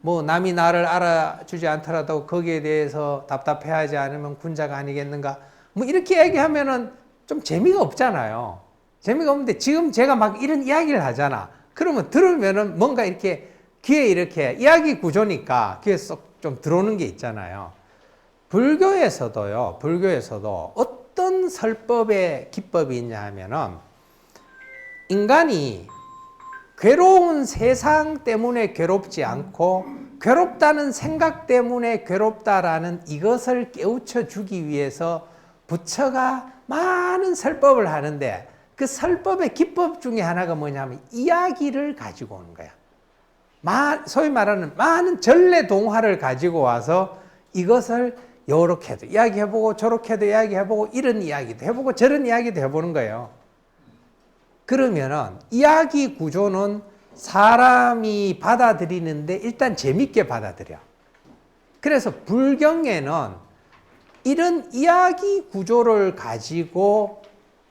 뭐 남이 나를 알아주지 않더라도 거기에 대해서 답답해하지 않으면 군자가 아니겠는가, 뭐 이렇게 얘기하면은 좀 재미가 없잖아요. 재미가 없는데 지금 제가 막 이런 이야기를 하잖아. 그러면 들으면은 뭔가 이렇게 귀에 이렇게 이야기 구조니까 귀에 쏙 좀 들어오는 게 있잖아요. 불교에서도 어떤 설법의 기법이 있냐 하면은, 인간이 괴로운 세상 때문에 괴롭지 않고 괴롭다는 생각 때문에 괴롭다라는 이것을 깨우쳐 주기 위해서 부처가 많은 설법을 하는데, 그 설법의 기법 중에 하나가 뭐냐면 이야기를 가지고 오는 거야. 소위 말하는 많은 전래동화를 가지고 와서 이것을 요렇게도 이야기해보고 저렇게도 이야기해보고 이런 이야기도 해보고 저런 이야기도 해보는 거예요. 그러면은 이야기 구조는 사람이 받아들이는데 일단 재밌게 받아들여. 그래서 불경에는 이런 이야기 구조를 가지고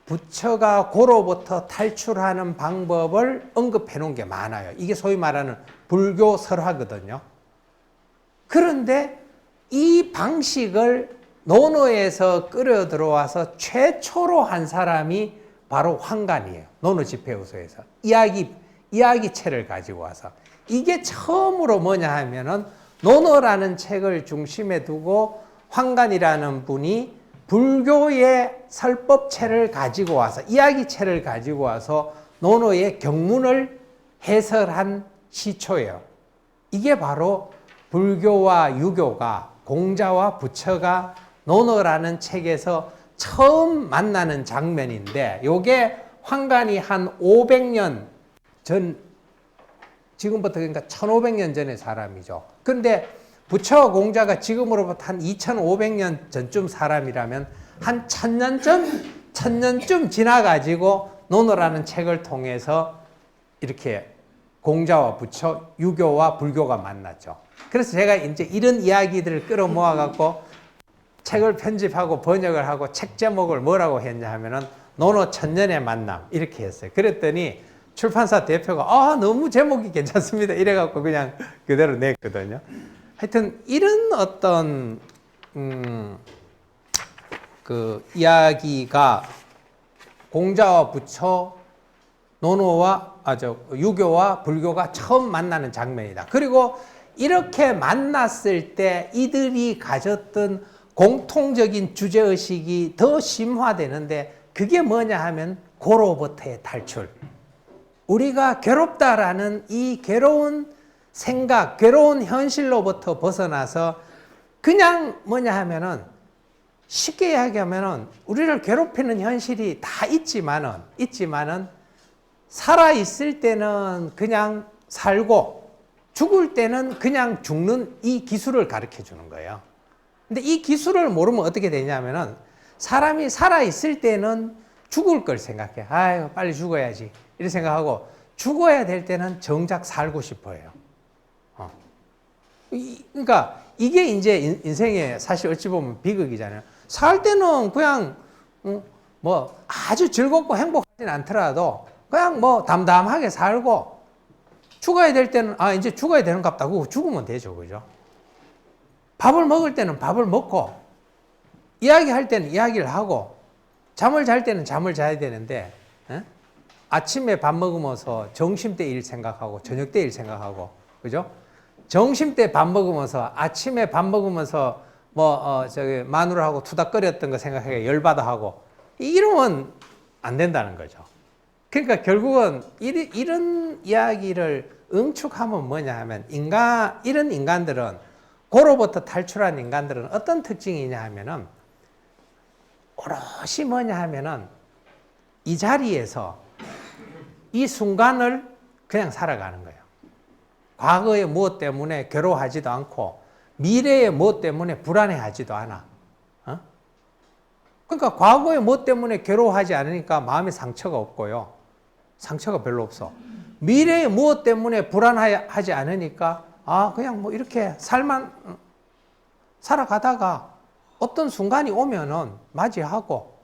부처가 고로부터 탈출하는 방법을 언급해 놓은 게 많아요. 이게 소위 말하는 불교 설화거든요. 그런데 이 방식을 논어에서 끌어 들어와서 최초로 한 사람이 바로 황간이에요. 논어집회의소에서 이야기체를 가지고 와서, 이게 처음으로 뭐냐 하면은 논어라는 책을 중심에 두고 황간이라는 분이 불교의 설법체를 가지고 와서, 이야기체를 가지고 와서 논어의 경문을 해설한 시초예요. 이게 바로 불교와 유교가, 공자와 부처가 논어라는 책에서 처음 만나는 장면인데, 요게 황간이 한 500년 전, 지금부터 그러니까 1500년 전의 사람이죠. 근데 부처와 공자가 지금으로부터 한 2500년 전쯤 사람이라면 한 1000년쯤 지나가지고 논어라는 책을 통해서 이렇게 공자와 부처, 유교와 불교가 만났죠. 그래서 제가 이제 이런 이야기들을 끌어모아 갖고 책을 편집하고 번역을 하고 책 제목을 뭐라고 했냐 하면은 논어 천년의 만남 이렇게 했어요. 그랬더니 출판사 대표가 너무 제목이 괜찮습니다 이래 갖고 그냥 그대로 냈거든요. 하여튼 이런 어떤 그 이야기가 공자와 부처, 유교와 불교가 처음 만나는 장면이다. 그리고 이렇게 만났을 때 이들이 가졌던 공통적인 주제의식이 더 심화되는데 그게 뭐냐 하면 고로부터의 탈출. 우리가 괴롭다라는 이 괴로운 생각, 괴로운 현실로부터 벗어나서 그냥 뭐냐 하면은 쉽게 이야기하면은 우리를 괴롭히는 현실이 다 있지만은 살아있을 때는 그냥 살고 죽을 때는 그냥 죽는 이 기술을 가르쳐 주는 거예요. 근데 이 기술을 모르면 어떻게 되냐면은 사람이 살아있을 때는 죽을 걸 생각해. 아유, 빨리 죽어야지. 이렇게 생각하고 죽어야 될 때는 정작 살고 싶어요. 그러니까 이게 이제 인생의 사실 어찌 보면 비극이잖아요. 살 때는 그냥 뭐 아주 즐겁고 행복하진 않더라도 그냥 뭐 담담하게 살고 죽어야 될 때는 이제 죽어야 되는갑다. 그거 죽으면 되죠. 그죠? 밥을 먹을 때는 밥을 먹고 이야기할 때는 이야기를 하고 잠을 잘 때는 잠을 자야 되는데 아침에 밥 먹으면서 점심 때 일 생각하고 저녁 때 일 생각하고 그죠? 점심 때 밥 먹으면서 아침에 밥 먹으면서 저기 마누라하고 투닥거렸던 거 생각하게 열받아 하고 이러면 안 된다는 거죠. 그러니까 결국은 이런 이야기를 응축하면 뭐냐 하면 이런 인간들은 고로부터 탈출한 인간들은 어떤 특징이냐 하면은 오롯이 뭐냐 하면은 이 자리에서 이 순간을 그냥 살아가는 거예요. 과거의 무엇 때문에 괴로워하지도 않고 미래의 무엇 때문에 불안해하지도 않아. 그러니까 과거의 무엇 때문에 괴로워하지 않으니까 마음에 상처가 없고요. 상처가 별로 없어. 미래의 무엇 때문에 불안하지 않으니까 그냥 뭐 이렇게 살아가다가 어떤 순간이 오면은 맞이하고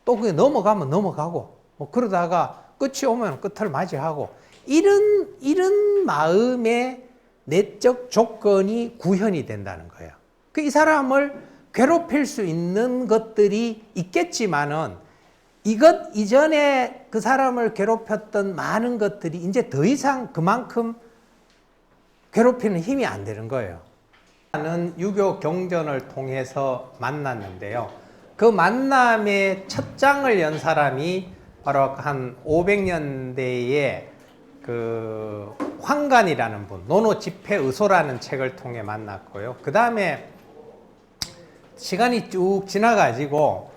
또 그게 넘어가면 넘어가고 뭐 그러다가 끝이 오면 끝을 맞이하고 이런 마음의 내적 조건이 구현이 된다는 거예요. 이 사람을 괴롭힐 수 있는 것들이 있겠지만은 이것 이전에 그 사람을 괴롭혔던 많은 것들이 이제 더 이상 그만큼 괴롭히는 힘이 안 되는 거예요. 나는 유교 경전을 통해서 만났는데요. 그 만남의 첫 장을 연 사람이 바로 한 500년대에 그 황간이라는 분, 노노집회의소라는 책을 통해 만났고요. 그 다음에 시간이 쭉 지나가지고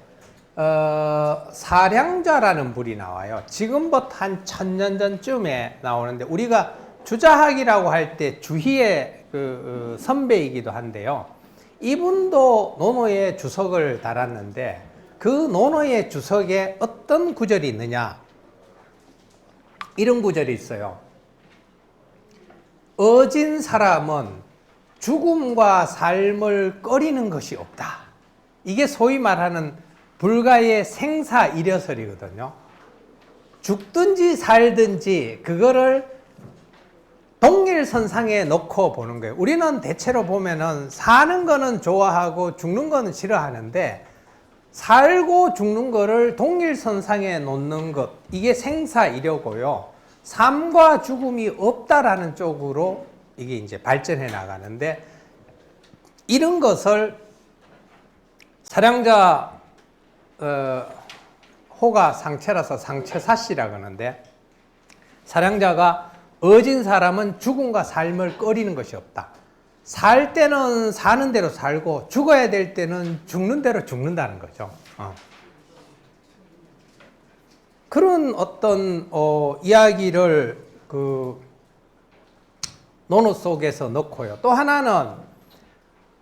사량자라는 분이 나와요. 지금부터 한 1000년 전쯤에 나오는데 우리가 주자학이라고 할 때 주희의 그 선배이기도 한데요. 이분도 노노의 주석을 달았는데 그 노노의 주석에 어떤 구절이 있느냐? 이런 구절이 있어요. 어진 사람은 죽음과 삶을 꺼리는 것이 없다. 이게 소위 말하는 불가의 생사이려설이거든요. 죽든지 살든지 그거를 동일선상에 놓고 보는 거예요. 우리는 대체로 보면은 사는 거는 좋아하고 죽는 거는 싫어하는데 살고 죽는 거를 동일선상에 놓는 것, 이게 생사이려고요. 삶과 죽음이 없다라는 쪽으로 이게 이제 발전해 나가는데 이런 것을 사량자 호가 상체라서 상체사시라고 하는데 사량자가 어진 사람은 죽음과 삶을 꺼리는 것이 없다. 살 때는 사는 대로 살고 죽어야 될 때는 죽는 대로 죽는다는 거죠. 그런 어떤 이야기를 그 노노 속에서 넣고요. 또 하나는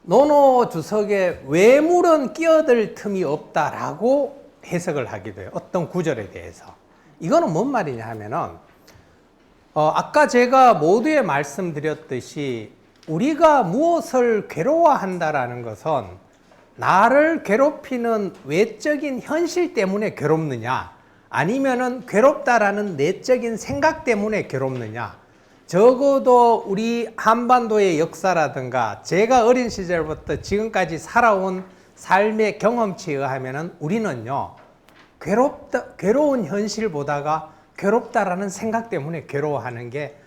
노노 주석에 외물은 끼어들 틈이 없다라고 해석을 하기도 해요. 어떤 구절에 대해서. 이거는 뭔 말이냐 하면은 아까 제가 모두에 말씀드렸듯이 우리가 무엇을 괴로워한다라는 것은 나를 괴롭히는 외적인 현실 때문에 괴롭느냐 아니면은 괴롭다라는 내적인 생각 때문에 괴롭느냐 적어도 우리 한반도의 역사라든가 제가 어린 시절부터 지금까지 살아온 삶의 경험치에 의하면은 우리는요, 괴로운 현실보다가 괴롭다라는 생각 때문에 괴로워하는 게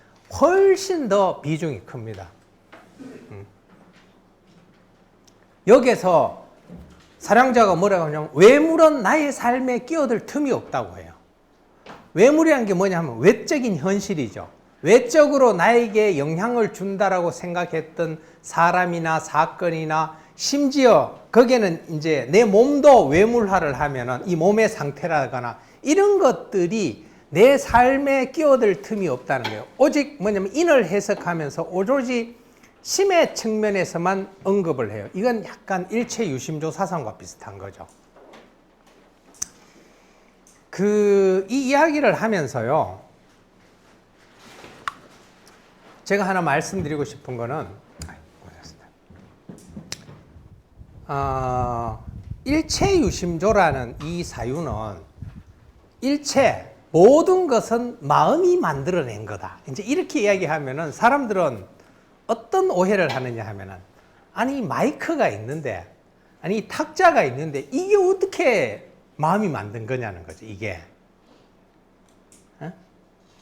훨씬 더 비중이 큽니다. 여기서 사량자가 뭐라고 하냐면 외물은 나의 삶에 끼어들 틈이 없다고 해요. 외물이라는 게 뭐냐면 외적인 현실이죠. 외적으로 나에게 영향을 준다라고 생각했던 사람이나 사건이나 심지어 거기에는 이제 내 몸도 외물화를 하면은 이 몸의 상태라거나 이런 것들이 내 삶에 끼어들 틈이 없다는 거예요. 오직 뭐냐면 인을 해석하면서 오로지 심의 측면에서만 언급을 해요. 이건 약간 일체유심조 사상과 비슷한 거죠. 이 이야기를 하면서요, 제가 하나 말씀드리고 싶은 거는, 일체유심조라는 이 사유는 일체, 모든 것은 마음이 만들어낸 거다. 이제 이렇게 이야기하면은 사람들은 어떤 오해를 하느냐 하면은, 아니, 마이크가 있는데, 아니, 탁자가 있는데, 이게 어떻게 마음이 만든 거냐는 거죠, 이게. 에?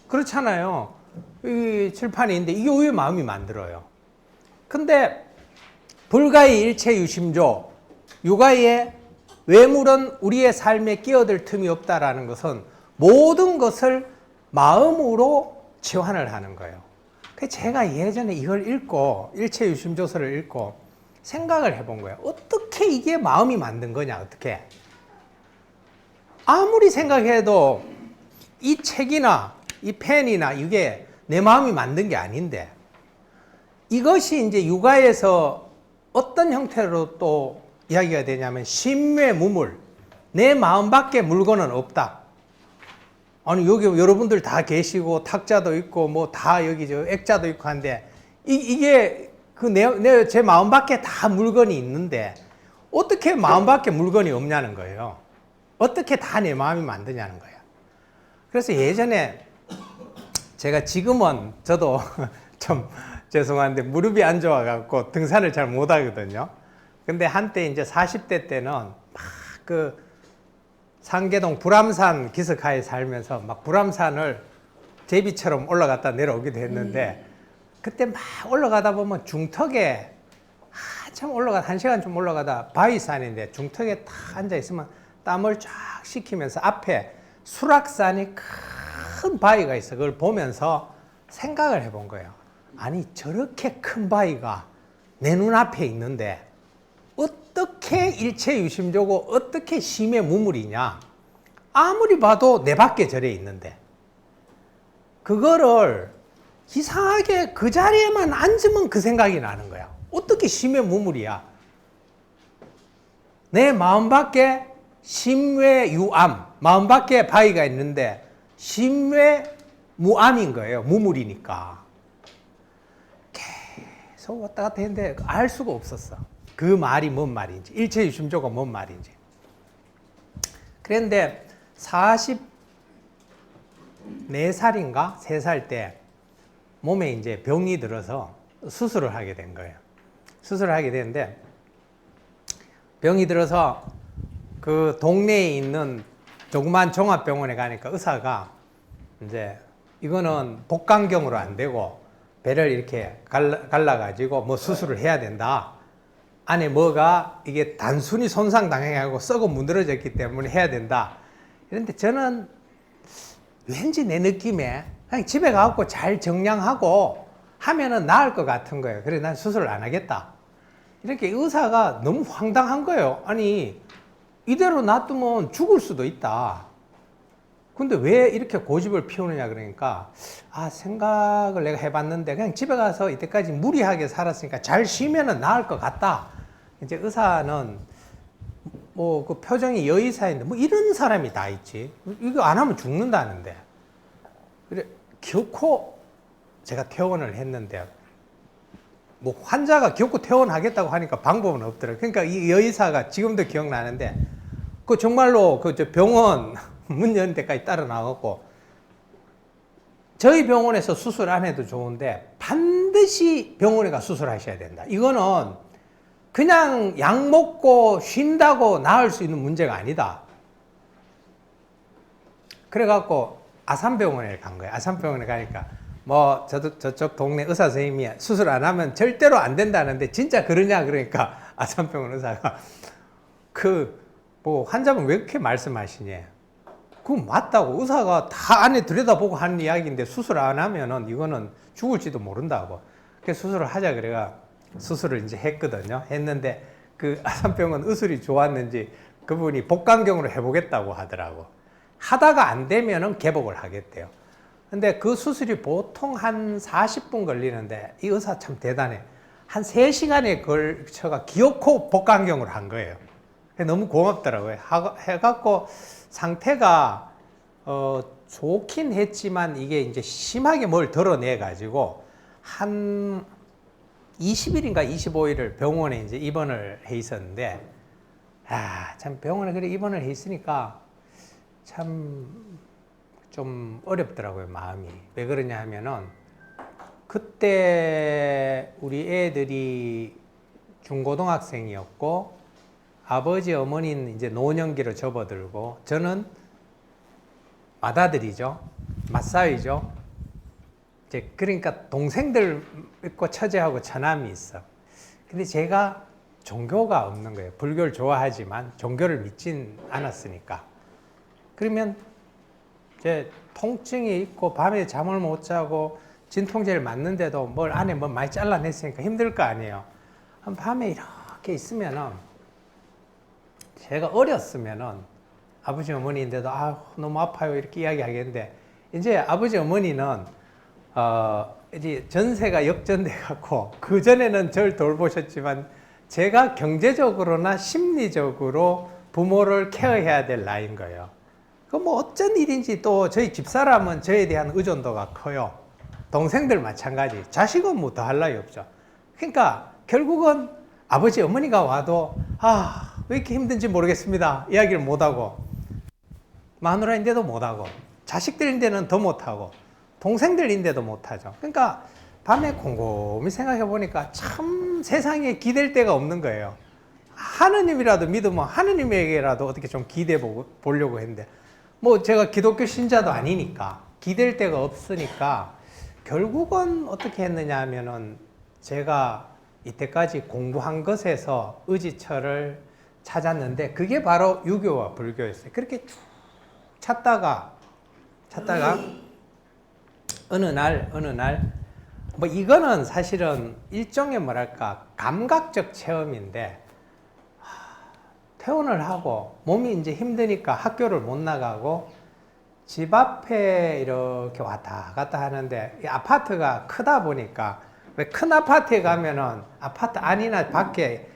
그렇잖아요. 이 칠판이 있는데, 이게 왜 마음이 만들어요? 근데, 불가의 일체유심조, 유가의 외물은 우리의 삶에 끼어들 틈이 없다라는 것은 모든 것을 마음으로 치환을 하는 거예요. 제가 예전에 이걸 읽고 일체유심조서를 읽고 생각을 해본 거예요. 어떻게 이게 마음이 만든 거냐, 어떻게. 아무리 생각해도 이 책이나 이 펜이나 이게 내 마음이 만든 게 아닌데, 이것이 이제 육아에서 어떤 형태로 또 이야기가 되냐면 심외무물, 내 마음 밖에 물건은 없다. 아니, 여기 여러분들 다 계시고 탁자도 있고 뭐 다 여기 저 액자도 있고 한데 이게 그 제 마음 밖에 다 물건이 있는데 어떻게 마음 밖에 물건이 없냐는 거예요. 어떻게 다 내 마음이 만드냐는 거예요. 그래서 예전에 제가 지금은 저도 좀 죄송한데 무릎이 안 좋아 갖고 등산을 잘 못 하거든요. 근데 한때 이제 40대 때는 막 상계동 불암산 기슭하에 살면서 막 불암산을 제비처럼 올라갔다 내려오기도 했는데, 그때 막 올라가다 보면 중턱에 한참 올라가다 1시간 좀 올라가다 바위산인데 중턱에 딱 앉아 있으면 땀을 쫙 식히면서 앞에 수락산이 큰 바위가 있어. 그걸 보면서 생각을 해본 거예요. 아니, 저렇게 큰 바위가 내 눈앞에 있는데 어떻게 일체유심조고 어떻게 심의 무물이냐. 아무리 봐도 내 밖에 저래 있는데 그거를 이상하게 그 자리에만 앉으면 그 생각이 나는 거야. 어떻게 심의 무물이야. 내 마음 밖에 심외유암, 마음 밖에 바위가 있는데 심외무암인 거예요. 무물이니까. 계속 왔다 갔다 했는데 알 수가 없었어. 그 말이 뭔 말인지, 일체유심조가 뭔 말인지. 그런데 44살인가 3살 때 몸에 이제 병이 들어서 수술을 하게 된 거예요. 수술을 하게 되는데 병이 들어서 그 동네에 있는 조그만 종합병원에 가니까 의사가 이제 이거는 복강경으로 안 되고 배를 이렇게 갈라가지고 뭐 수술을 해야 된다. 안에 뭐가 이게 단순히 손상당해가지고 썩어 문드러졌기 때문에 해야 된다. 그런데 저는 왠지 내 느낌에 그냥 집에 가서 잘 정량하고 하면은 나을 것 같은 거예요. 그래서 난 수술을 안 하겠다. 이렇게 의사가 너무 황당한 거예요. 아니, 이대로 놔두면 죽을 수도 있다. 근데 왜 이렇게 고집을 피우느냐 그러니까, 생각을 내가 해봤는데 그냥 집에 가서 이때까지 무리하게 살았으니까 잘 쉬면은 나을 것 같다. 이제 의사는 뭐 그 표정이 여의사인데 뭐 이런 사람이 다 있지. 이거 안 하면 죽는다는데. 그래 결코 제가 퇴원을 했는데 뭐 환자가 결코 퇴원하겠다고 하니까 방법은 없더라고요. 그러니까 이 여의사가 지금도 기억나는데 그 정말로 그 저 병원 문 여는 데까지 따라 나갔고 저희 병원에서 수술 안 해도 좋은데 반드시 병원에 가 수술하셔야 된다. 이거는 그냥 약 먹고 쉰다고 나을 수 있는 문제가 아니다. 그래갖고 아산병원에 간 거예요. 아산병원에 가니까 뭐 저쪽 동네 의사 선생님이 수술 안 하면 절대로 안 된다는데 진짜 그러냐 그러니까 아산병원 의사가 뭐 환자분 왜 그렇게 말씀하시냐. 그건 맞다고. 의사가 다 안에 들여다보고 하는 이야기인데 수술 안 하면은 이거는 죽을지도 모른다고. 그래서 수술을 하자 그래가 수술을 이제 했거든요. 했는데 그 아산병원 의술이 좋았는지 그분이 복강경으로 해보겠다고 하더라고. 하다가 안 되면은 개복을 하겠대요. 근데 그 수술이 보통 한 40분 걸리는데 이 의사 참 대단해. 한 3시간에 걸쳐가 기어코 복강경으로 한 거예요. 너무 고맙더라고요. 해갖고 상태가 좋긴 했지만 이게 이제 심하게 뭘 드러내가지고 한 20일인가 25일을 병원에 이제 입원을 해 있었는데, 참 병원에 그래 입원을 해 있으니까 참 좀 어렵더라고요, 마음이. 왜 그러냐 하면은 그때 우리 애들이 중고등학생이었고 아버지 어머니는 이제 노년기로 접어들고 저는 맏아들이죠. 맏사위죠. 이제 그러니까 동생들 있고 처제하고 처남이 있어. 근데 제가 종교가 없는 거예요. 불교를 좋아하지만 종교를 믿진 않았으니까. 그러면 이제 통증이 있고 밤에 잠을 못 자고 진통제를 맞는데도 뭘 안에 뭐 많이 잘라냈으니까 힘들 거 아니에요. 밤에 이렇게 있으면은 제가 어렸으면은 아버지 어머니인데도 너무 아파요 이렇게 이야기하겠는데 이제 아버지 어머니는 이제 전세가 역전돼 갖고 그 전에는 절 돌보셨지만 제가 경제적으로나 심리적으로 부모를 케어해야 될 나이인 거예요. 그 뭐 어쩐 일인지 또 저희 집사람은 저에 대한 의존도가 커요. 동생들 마찬가지. 자식은 뭐 더 할 나위 없죠. 그러니까 결국은 아버지 어머니가 와도 왜 이렇게 힘든지 모르겠습니다 이야기를 못하고, 마누라인데도 못하고, 자식들인데는 더 못하고, 동생들인데도 못하죠. 그러니까 밤에 곰곰이 생각해 보니까 참 세상에 기댈 데가 없는 거예요. 하느님이라도 믿으면 하느님에게라도 어떻게 좀 기대 보려고 했는데 뭐 제가 기독교 신자도 아니니까 기댈 데가 없으니까 결국은 어떻게 했느냐 하면은 제가 이때까지 공부한 것에서 의지처를 찾았는데 그게 바로 유교와 불교였어요. 그렇게 쭉 찾다가 어느 날 뭐 이거는 사실은 일종의 뭐랄까 감각적 체험인데, 퇴원을 하고 몸이 이제 힘드니까 학교를 못 나가고 집 앞에 이렇게 왔다 갔다 하는데 이 아파트가 크다 보니까 왜 큰 아파트에 가면은 아파트 안이나 밖에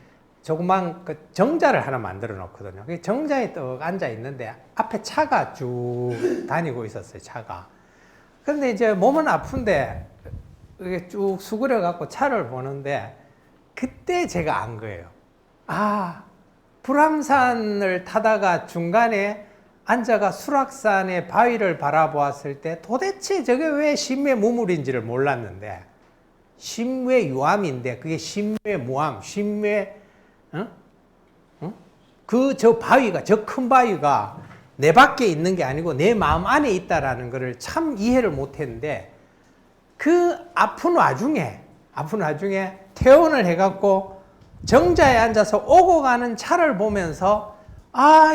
조그만 그 정자를 하나 만들어 놓거든요. 그 정자에 떡 앉아 있는데 앞에 차가 쭉 다니고 있었어요, 차가. 근데 이제 몸은 아픈데 이게 쭉 수그려 갖고 차를 보는데 그때 제가 안 거예요. 불암산을 타다가 중간에 앉아가 수락산의 바위를 바라보았을 때 도대체 저게 왜 심외무물인지를 몰랐는데, 심외유암인데 그게 심외무암, 저 바위가, 저 큰 바위가 내 밖에 있는 게 아니고 내 마음 안에 있다라는 것을 참 이해를 못 했는데, 그 아픈 와중에 퇴원을 해갖고 정자에 앉아서 오고 가는 차를 보면서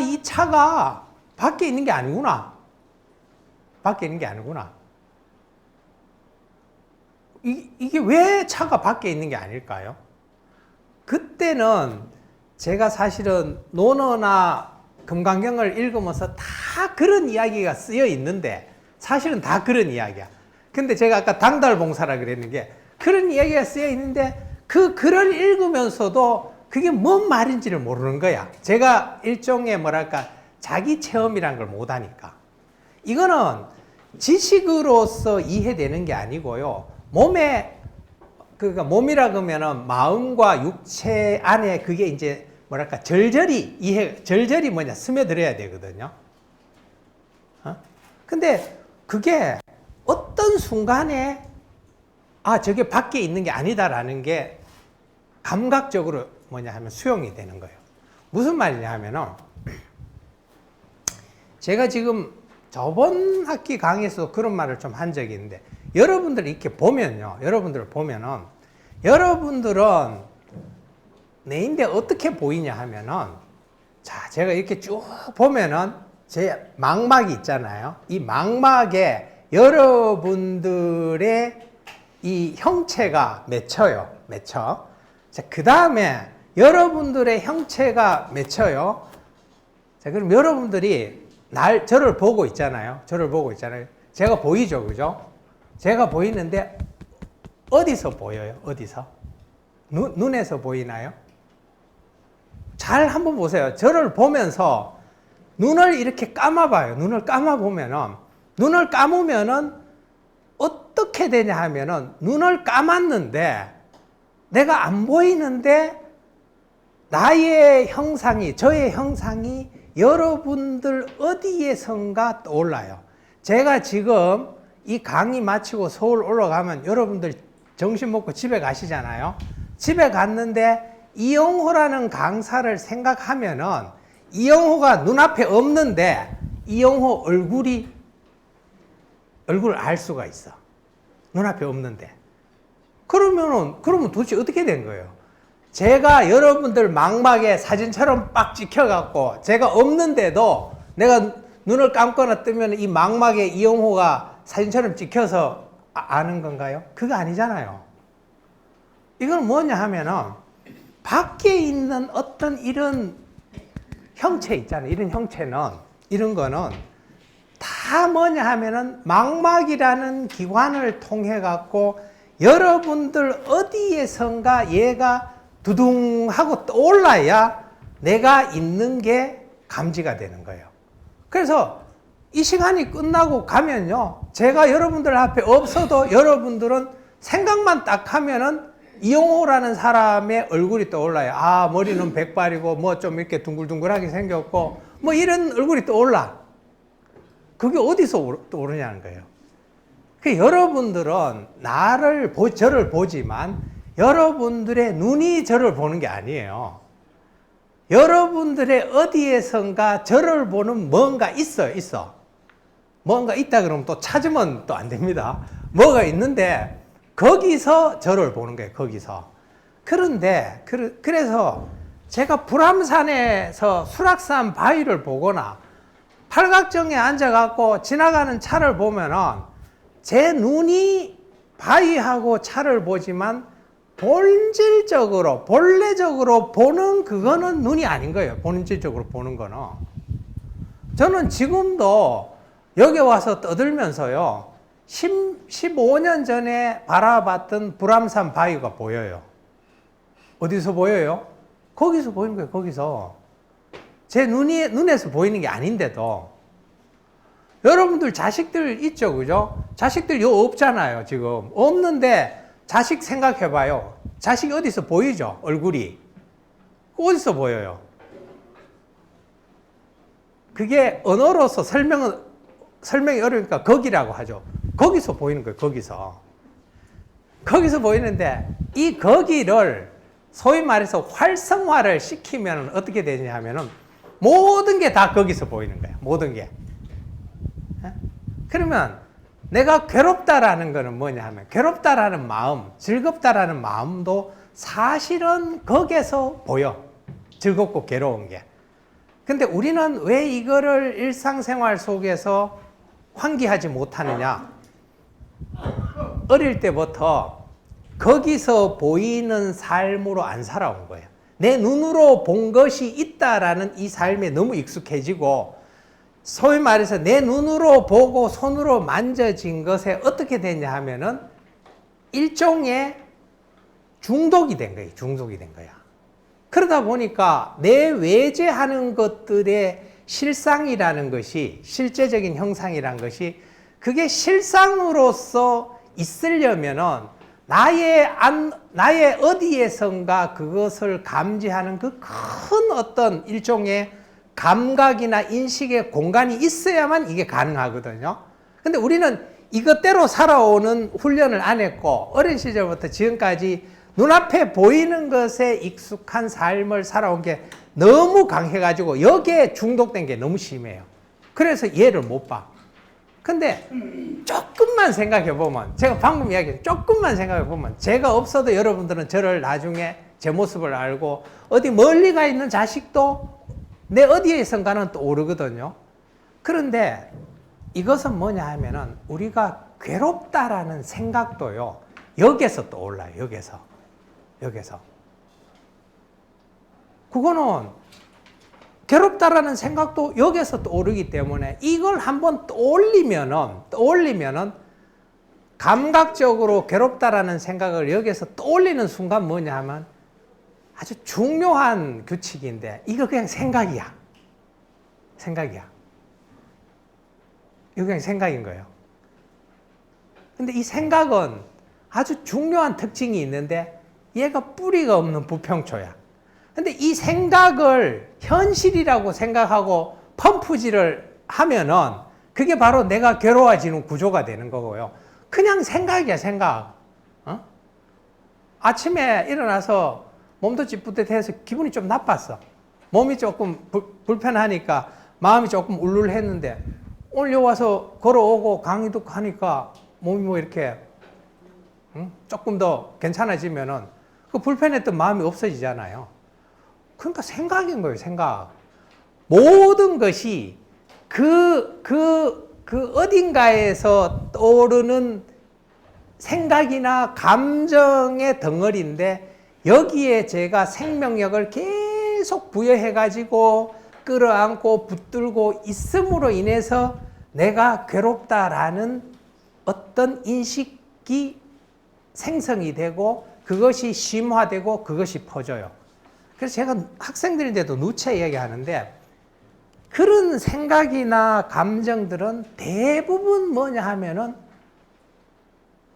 이 차가 밖에 있는 게 아니구나. 이게 왜 차가 밖에 있는 게 아닐까요? 그때는 제가 사실은 논어나 금강경을 읽으면서 다 그런 이야기가 쓰여 있는데 사실은 다 그런 이야기야. 근데 제가 아까 당달봉사라 그랬는 게 그런 이야기가 쓰여 있는데 그 글을 읽으면서도 그게 뭔 말인지를 모르는 거야. 제가 일종의 뭐랄까 자기 체험이란 걸 못하니까. 이거는 지식으로서 이해되는 게 아니고요. 그러니까 몸이라 그러면은 마음과 육체 안에 그게 이제 뭐랄까 절절히 스며들어야 되거든요. 근데 그게 어떤 순간에 저게 밖에 있는 게 아니다라는 게 감각적으로 뭐냐 하면 수용이 되는 거예요. 무슨 말이냐 하면은 제가 지금 저번 학기 강의에서 그런 말을 좀 한 적이 있는데 여러분들 이렇게 보면요. 여러분들은 내인데 어떻게 보이냐 하면은 자, 제가 이렇게 쭉 보면은 제 망막이 있잖아요. 이 망막에 여러분들의 이 형체가 맺혀요. 자, 그 다음에 여러분들의 형체가 맺혀요. 자, 그럼 여러분들이 저를 보고 있잖아요. 제가 보이죠, 그죠? 제가 보이는데 어디서 보여요? 어디서? 눈에서 보이나요? 잘 한번 보세요. 저를 보면서 눈을 이렇게 감아봐요. 눈을 감으면은 어떻게 되냐 하면은 눈을 감았는데 내가 안 보이는데 저의 형상이 여러분들 어디에선가 떠올라요. 제가 지금 이 강의 마치고 서울 올라가면 여러분들 점심 먹고 집에 가시잖아요. 집에 갔는데 이영호라는 강사를 생각하면은 이영호가 눈앞에 없는데 이영호 얼굴을 알 수가 있어. 눈앞에 없는데. 그러면 도대체 어떻게 된 거예요? 제가 여러분들 망막에 사진처럼 빡 찍혀갖고 제가 없는데도 내가 눈을 감거나 뜨면 이 망막에 이영호가 사진처럼 찍혀서 아는 건가요? 그거 아니잖아요. 이건 뭐냐 하면은 밖에 있는 어떤 이런 형체 있잖아요. 이런 형체는, 이런 거는 다 뭐냐 하면은 망막이라는 기관을 통해 갖고 여러분들 어디에선가 얘가 두둥하고 떠올라야 내가 있는 게 감지가 되는 거예요. 그래서 이 시간이 끝나고 가면요, 제가 여러분들 앞에 없어도 여러분들은 생각만 딱 하면은 이용호라는 사람의 얼굴이 떠올라요. 머리는 백발이고 뭐 좀 이렇게 둥글둥글하게 생겼고 뭐 이런 얼굴이 떠올라. 그게 어디서 떠오르냐는 거예요. 여러분들은 저를 보지만 여러분들의 눈이 저를 보는 게 아니에요. 여러분들의 어디에선가 저를 보는 뭔가 있어. 뭔가 있다 그러면 또 찾으면 또 안 됩니다. 뭐가 있는데 거기서 저를 보는 거예요. 거기서. 그런데 그래서 제가 불암산에서 수락산 바위를 보거나 팔각정에 앉아갖고 지나가는 차를 보면은 제 눈이 바위하고 차를 보지만 본질적으로, 본래적으로 보는 그거는 눈이 아닌 거예요. 본질적으로 보는 거는. 저는 지금도 여기 와서 떠들면서요, 15년 전에 바라봤던 불암산 바위가 보여요. 어디서 보여요? 거기서 보이는 거예요, 거기서. 제 눈에서 보이는 게 아닌데도. 여러분들 자식들 있죠, 그죠? 자식들 없잖아요, 지금. 없는데 자식 생각해봐요. 자식이 어디서 보이죠? 얼굴이. 어디서 보여요? 그게 언어로서 설명이 어려우니까 거기라고 하죠. 거기서 보이는 거예요, 거기서. 거기서 보이는데 이 거기를 소위 말해서 활성화를 시키면 어떻게 되냐 하면은 모든 게 다 거기서 보이는 거예요. 모든 게. 그러면 내가 괴롭다라는 거는 뭐냐 하면 괴롭다라는 마음, 즐겁다라는 마음도 사실은 거기에서 보여. 즐겁고 괴로운 게. 근데 우리는 왜 이거를 일상생활 속에서 환기하지 못하느냐? 어릴 때부터 거기서 보이는 삶으로 안 살아온 거예요. 내 눈으로 본 것이 있다라는 이 삶에 너무 익숙해지고, 소위 말해서 내 눈으로 보고 손으로 만져진 것에 어떻게 됐냐 하면은 일종의 중독이 된 거예요. 중독이 된 거야. 그러다 보니까 내 외제하는 것들의 실상이라는 것이, 실제적인 형상이라는 것이, 그게 실상으로서 있으려면은 나의 어디에선가 그것을 감지하는 그 큰 어떤 일종의 감각이나 인식의 공간이 있어야만 이게 가능하거든요. 근데 우리는 이것대로 살아오는 훈련을 안 했고 어린 시절부터 지금까지 눈앞에 보이는 것에 익숙한 삶을 살아온 게 너무 강해가지고 여기에 중독된 게 너무 심해요. 그래서 이해를 못 봐. 근데 조금만 생각해보면, 제가 방금 이야기한 조금만 생각해보면, 제가 없어도 여러분들은 저를 나중에 제 모습을 알고 어디 멀리 가 있는 자식도 내 어디에 있은가는 또 오르거든요. 그런데 이것은 뭐냐 하면은 우리가 괴롭다라는 생각도요, 여기에서 또 올라요. 여기에서. 그거는 괴롭다라는 생각도 여기에서 또 오르기 때문에 이걸 한번 떠올리면은 감각적으로 괴롭다라는 생각을 여기에서 떠올리는 순간 뭐냐 하면 아주 중요한 규칙인데 이거 그냥 생각이야. 이거 그냥 생각인 거예요. 근데 이 생각은 아주 중요한 특징이 있는데 얘가 뿌리가 없는 부평초야. 근데 이 생각을 현실이라고 생각하고 펌프질을 하면은 그게 바로 내가 괴로워지는 구조가 되는 거고요. 그냥 생각이야, 생각. 아침에 일어나서 몸도 찌뿌듯해서 기분이 좀 나빴어. 몸이 조금 불편하니까 마음이 조금 울울했는데 오늘 여기 와서 걸어오고 강의도 하니까 몸이 뭐 이렇게 조금 더 괜찮아지면은 그 불편했던 마음이 없어지잖아요. 그러니까 생각인 거예요, 생각. 모든 것이 그 어딘가에서 떠오르는 생각이나 감정의 덩어리인데 여기에 제가 생명력을 계속 부여해가지고 끌어안고 붙들고 있음으로 인해서 내가 괴롭다라는 어떤 인식이 생성이 되고 그것이 심화되고 그것이 퍼져요. 그래서 제가 학생들인데도 누차 이야기하는데 그런 생각이나 감정들은 대부분 뭐냐 하면은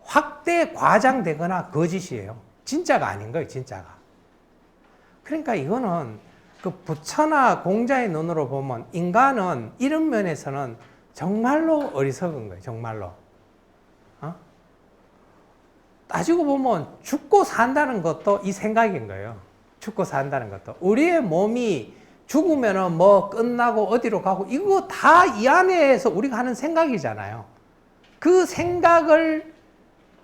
확대 과장되거나 거짓이에요. 진짜가 아닌 거예요, 진짜가. 그러니까 이거는 그 부처나 공자의 눈으로 보면 인간은 이런 면에서는 정말로 어리석은 거예요, 정말로. 따지고 보면 죽고 산다는 것도 이 생각인 거예요. 죽고 산다는 것도. 우리의 몸이 죽으면은 뭐 끝나고 어디로 가고 이거 다 이 안에서 우리가 하는 생각이잖아요. 그 생각을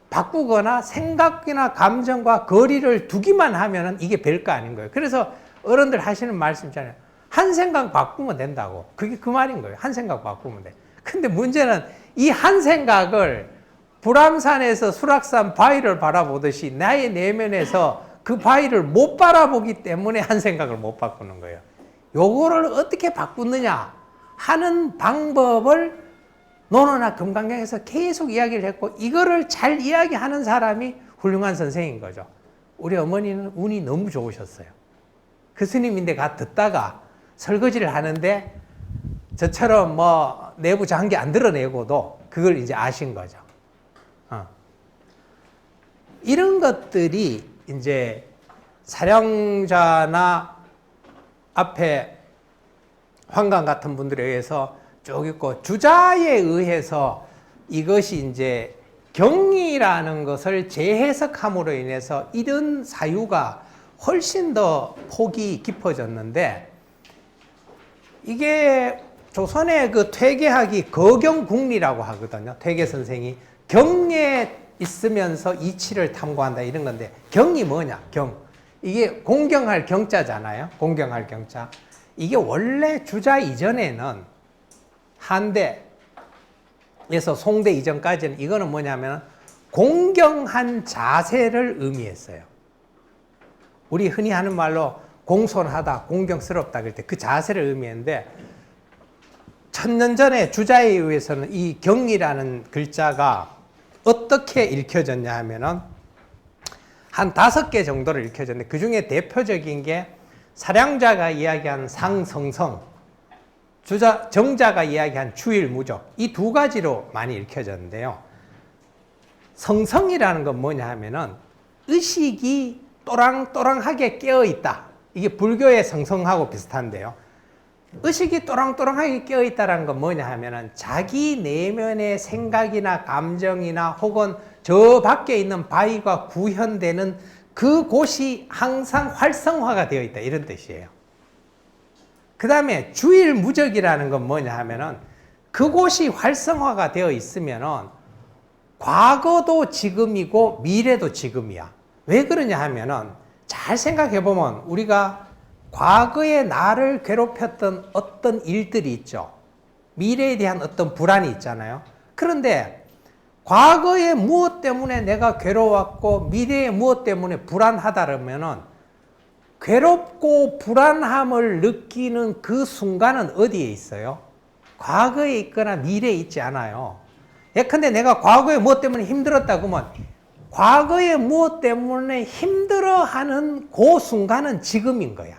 바꾸거나 생각이나 감정과 거리를 두기만 하면은 이게 별거 아닌 거예요. 그래서 어른들 하시는 말씀 있잖아요. 한 생각 바꾸면 된다고. 그게 그 말인 거예요. 한 생각 바꾸면 돼. 근데 문제는 이 한 생각을 불암산에서 수락산 바위를 바라보듯이 나의 내면에서 그 바위를 못 바라보기 때문에 한 생각을 못 바꾸는 거예요. 요거를 어떻게 바꾸느냐 하는 방법을 논어나 금강경에서 계속 이야기를 했고 이거를 잘 이야기하는 사람이 훌륭한 선생인 거죠. 우리 어머니는 운이 너무 좋으셨어요. 그 스님인데 가 듣다가 설거지를 하는데 저처럼 뭐 내부 장기 안 드러내고도 그걸 이제 아신 거죠. 이런 것들이 이제 사령자나 앞에 황강 같은 분들에 의해서 쭉 있고 주자에 의해서 이것이 이제 경이라는 것을 재해석함으로 인해서 이런 사유가 훨씬 더 폭이 깊어졌는데 이게 조선의 그 퇴계학이 거경국리라고 하거든요. 퇴계 선생이 경에 있으면서 이치를 탐구한다 이런 건데 경이 뭐냐? 경. 이게 공경할 경자잖아요. 공경할 경자. 이게 원래 주자 이전에는 한대에서 송대 이전까지는 이거는 뭐냐면 공경한 자세를 의미했어요. 우리 흔히 하는 말로 공손하다, 공경스럽다 그럴 때 그 자세를 의미했는데 천년 전에 주자에 의해서는 이 경이라는 글자가 어떻게 읽혀졌냐 하면은 한 5개 정도를 읽혀졌는데 그 중에 대표적인 게 사량자가 이야기한 상성성, 정자가 이야기한 추일무적 이 두 가지로 많이 읽혀졌는데요. 성성이라는 건 뭐냐 하면은 의식이 또랑또랑하게 깨어있다. 이게 불교의 성성하고 비슷한데요. 의식이 또랑또랑하게 깨어있다는 건 뭐냐 하면은 자기 내면의 생각이나 감정이나 혹은 저 밖에 있는 바위가 구현되는 그곳이 항상 활성화가 되어 있다, 이런 뜻이에요. 그 다음에 주일무적이라는 건 뭐냐 하면은 그곳이 활성화가 되어 있으면은 과거도 지금이고 미래도 지금이야. 왜 그러냐 하면은 잘 생각해 보면 우리가 과거에 나를 괴롭혔던 어떤 일들이 있죠. 미래에 대한 어떤 불안이 있잖아요. 그런데 과거에 무엇 때문에 내가 괴로웠고 미래에 무엇 때문에 불안하다면은 괴롭고 불안함을 느끼는 그 순간은 어디에 있어요? 과거에 있거나 미래에 있지 않아요. 예컨대 내가 과거에 무엇 때문에 힘들었다 그러면 과거에 무엇 때문에 힘들어하는 그 순간은 지금인 거야.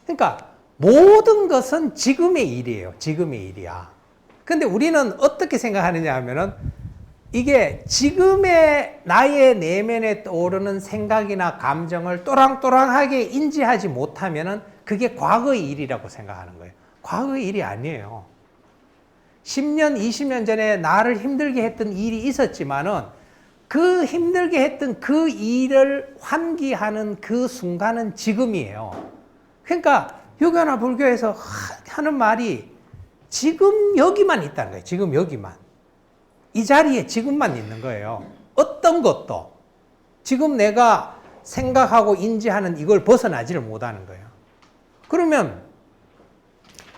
그러니까 모든 것은 지금의 일이에요. 지금의 일이야. 근데 우리는 어떻게 생각하느냐 하면은 이게 지금의 나의 내면에 떠오르는 생각이나 감정을 또랑또랑하게 인지하지 못하면은 그게 과거의 일이라고 생각하는 거예요. 과거의 일이 아니에요. 10년, 20년 전에 나를 힘들게 했던 일이 있었지만은 그 힘들게 했던 그 일을 환기하는 그 순간은 지금이에요. 그러니까 유교나 불교에서 하는 말이 지금 여기만 있다는 거예요. 지금 여기만. 이 자리에 지금만 있는 거예요. 어떤 것도. 지금 내가 생각하고 인지하는 이걸 벗어나지를 못하는 거예요. 그러면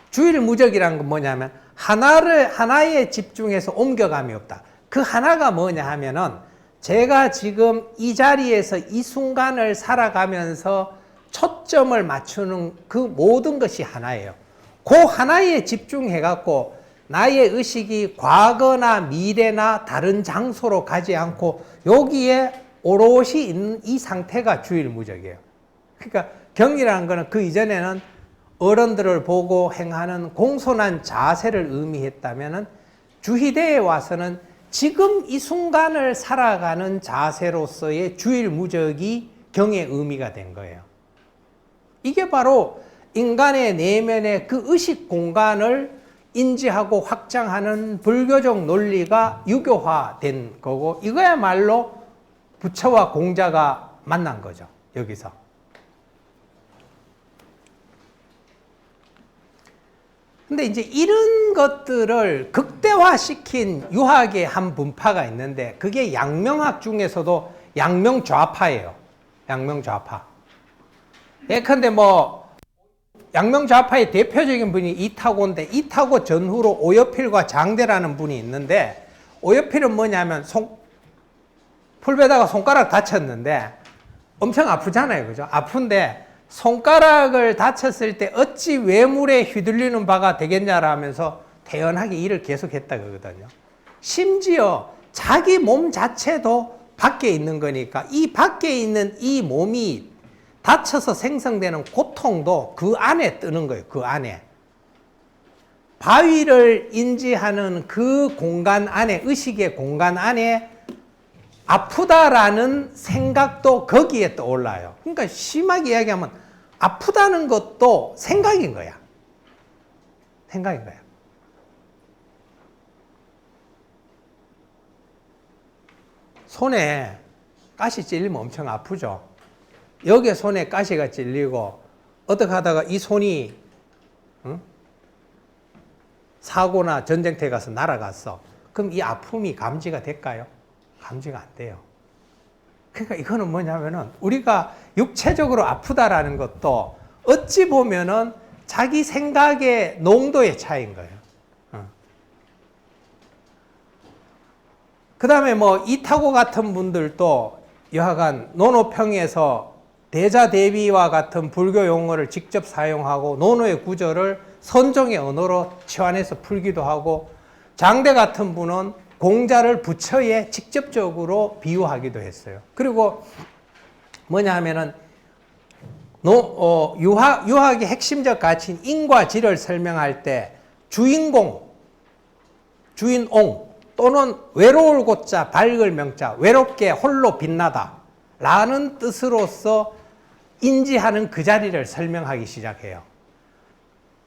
주일무적이라는 건 뭐냐면 하나에 집중해서 옮겨감이 없다. 그 하나가 뭐냐 하면은 제가 지금 이 자리에서 이 순간을 살아가면서 초점을 맞추는 그 모든 것이 하나예요. 그 하나에 집중해갖고 나의 의식이 과거나 미래나 다른 장소로 가지 않고 여기에 오롯이 있는 이 상태가 주일무적이에요. 그러니까 경이라는 거는 그 이전에는 어른들을 보고 행하는 공손한 자세를 의미했다면은 주희대에 와서는 지금 이 순간을 살아가는 자세로서의 주일무적이 경의 의미가 된 거예요. 이게 바로 인간의 내면의 그 의식 공간을 인지하고 확장하는 불교적 논리가 유교화된 거고 이거야말로 부처와 공자가 만난 거죠. 여기서. 근데 이제 이런 것들을 극대화시킨 유학의 한 분파가 있는데 그게 양명학 중에서도 양명좌파예요. 양명좌파. 예컨대 양명좌파의 대표적인 분이 이타고인데 이타고 전후로 오여필과 장대라는 분이 있는데 오여필은 뭐냐면 풀베다가 손가락 다쳤는데 엄청 아프잖아요. 그죠? 아픈데 손가락을 다쳤을 때 어찌 외물에 휘둘리는 바가 되겠냐라면서 태연하게 일을 계속했다 그러거든요. 심지어 자기 몸 자체도 밖에 있는 거니까 이 밖에 있는 이 몸이 다쳐서 생성되는 고통도 그 안에 뜨는 거예요. 그 안에. 바위를 인지하는 그 공간 안에, 의식의 공간 안에 아프다라는 생각도 거기에 떠올라요. 그러니까 심하게 이야기하면 아프다는 것도 생각인 거야. 생각인 거야. 손에 가시 찔리면 엄청 아프죠. 여기에 손에 가시가 찔리고 어떻게 하다가 이 손이 사고나 전쟁터에 가서 날아갔어. 그럼 이 아픔이 감지가 될까요? 감지가 안 돼요. 그러니까 이거는 뭐냐면은 우리가 육체적으로 아프다라는 것도 어찌 보면은 자기 생각의 농도의 차이인 거예요. 그 다음에 이타고 같은 분들도 여하간 논어평에서 대자대비와 같은 불교 용어를 직접 사용하고 논어의 구조를 선종의 언어로 치환해서 풀기도 하고 장대 같은 분은 공자를 부처에 직접적으로 비유하기도 했어요. 그리고 뭐냐 하면은 유학의 핵심적 가치인 인과 질을 설명할 때 주인공, 주인옹 또는 외로울 고자 밝을 명자 외롭게 홀로 빛나다 라는 뜻으로서 인지하는 그 자리를 설명하기 시작해요.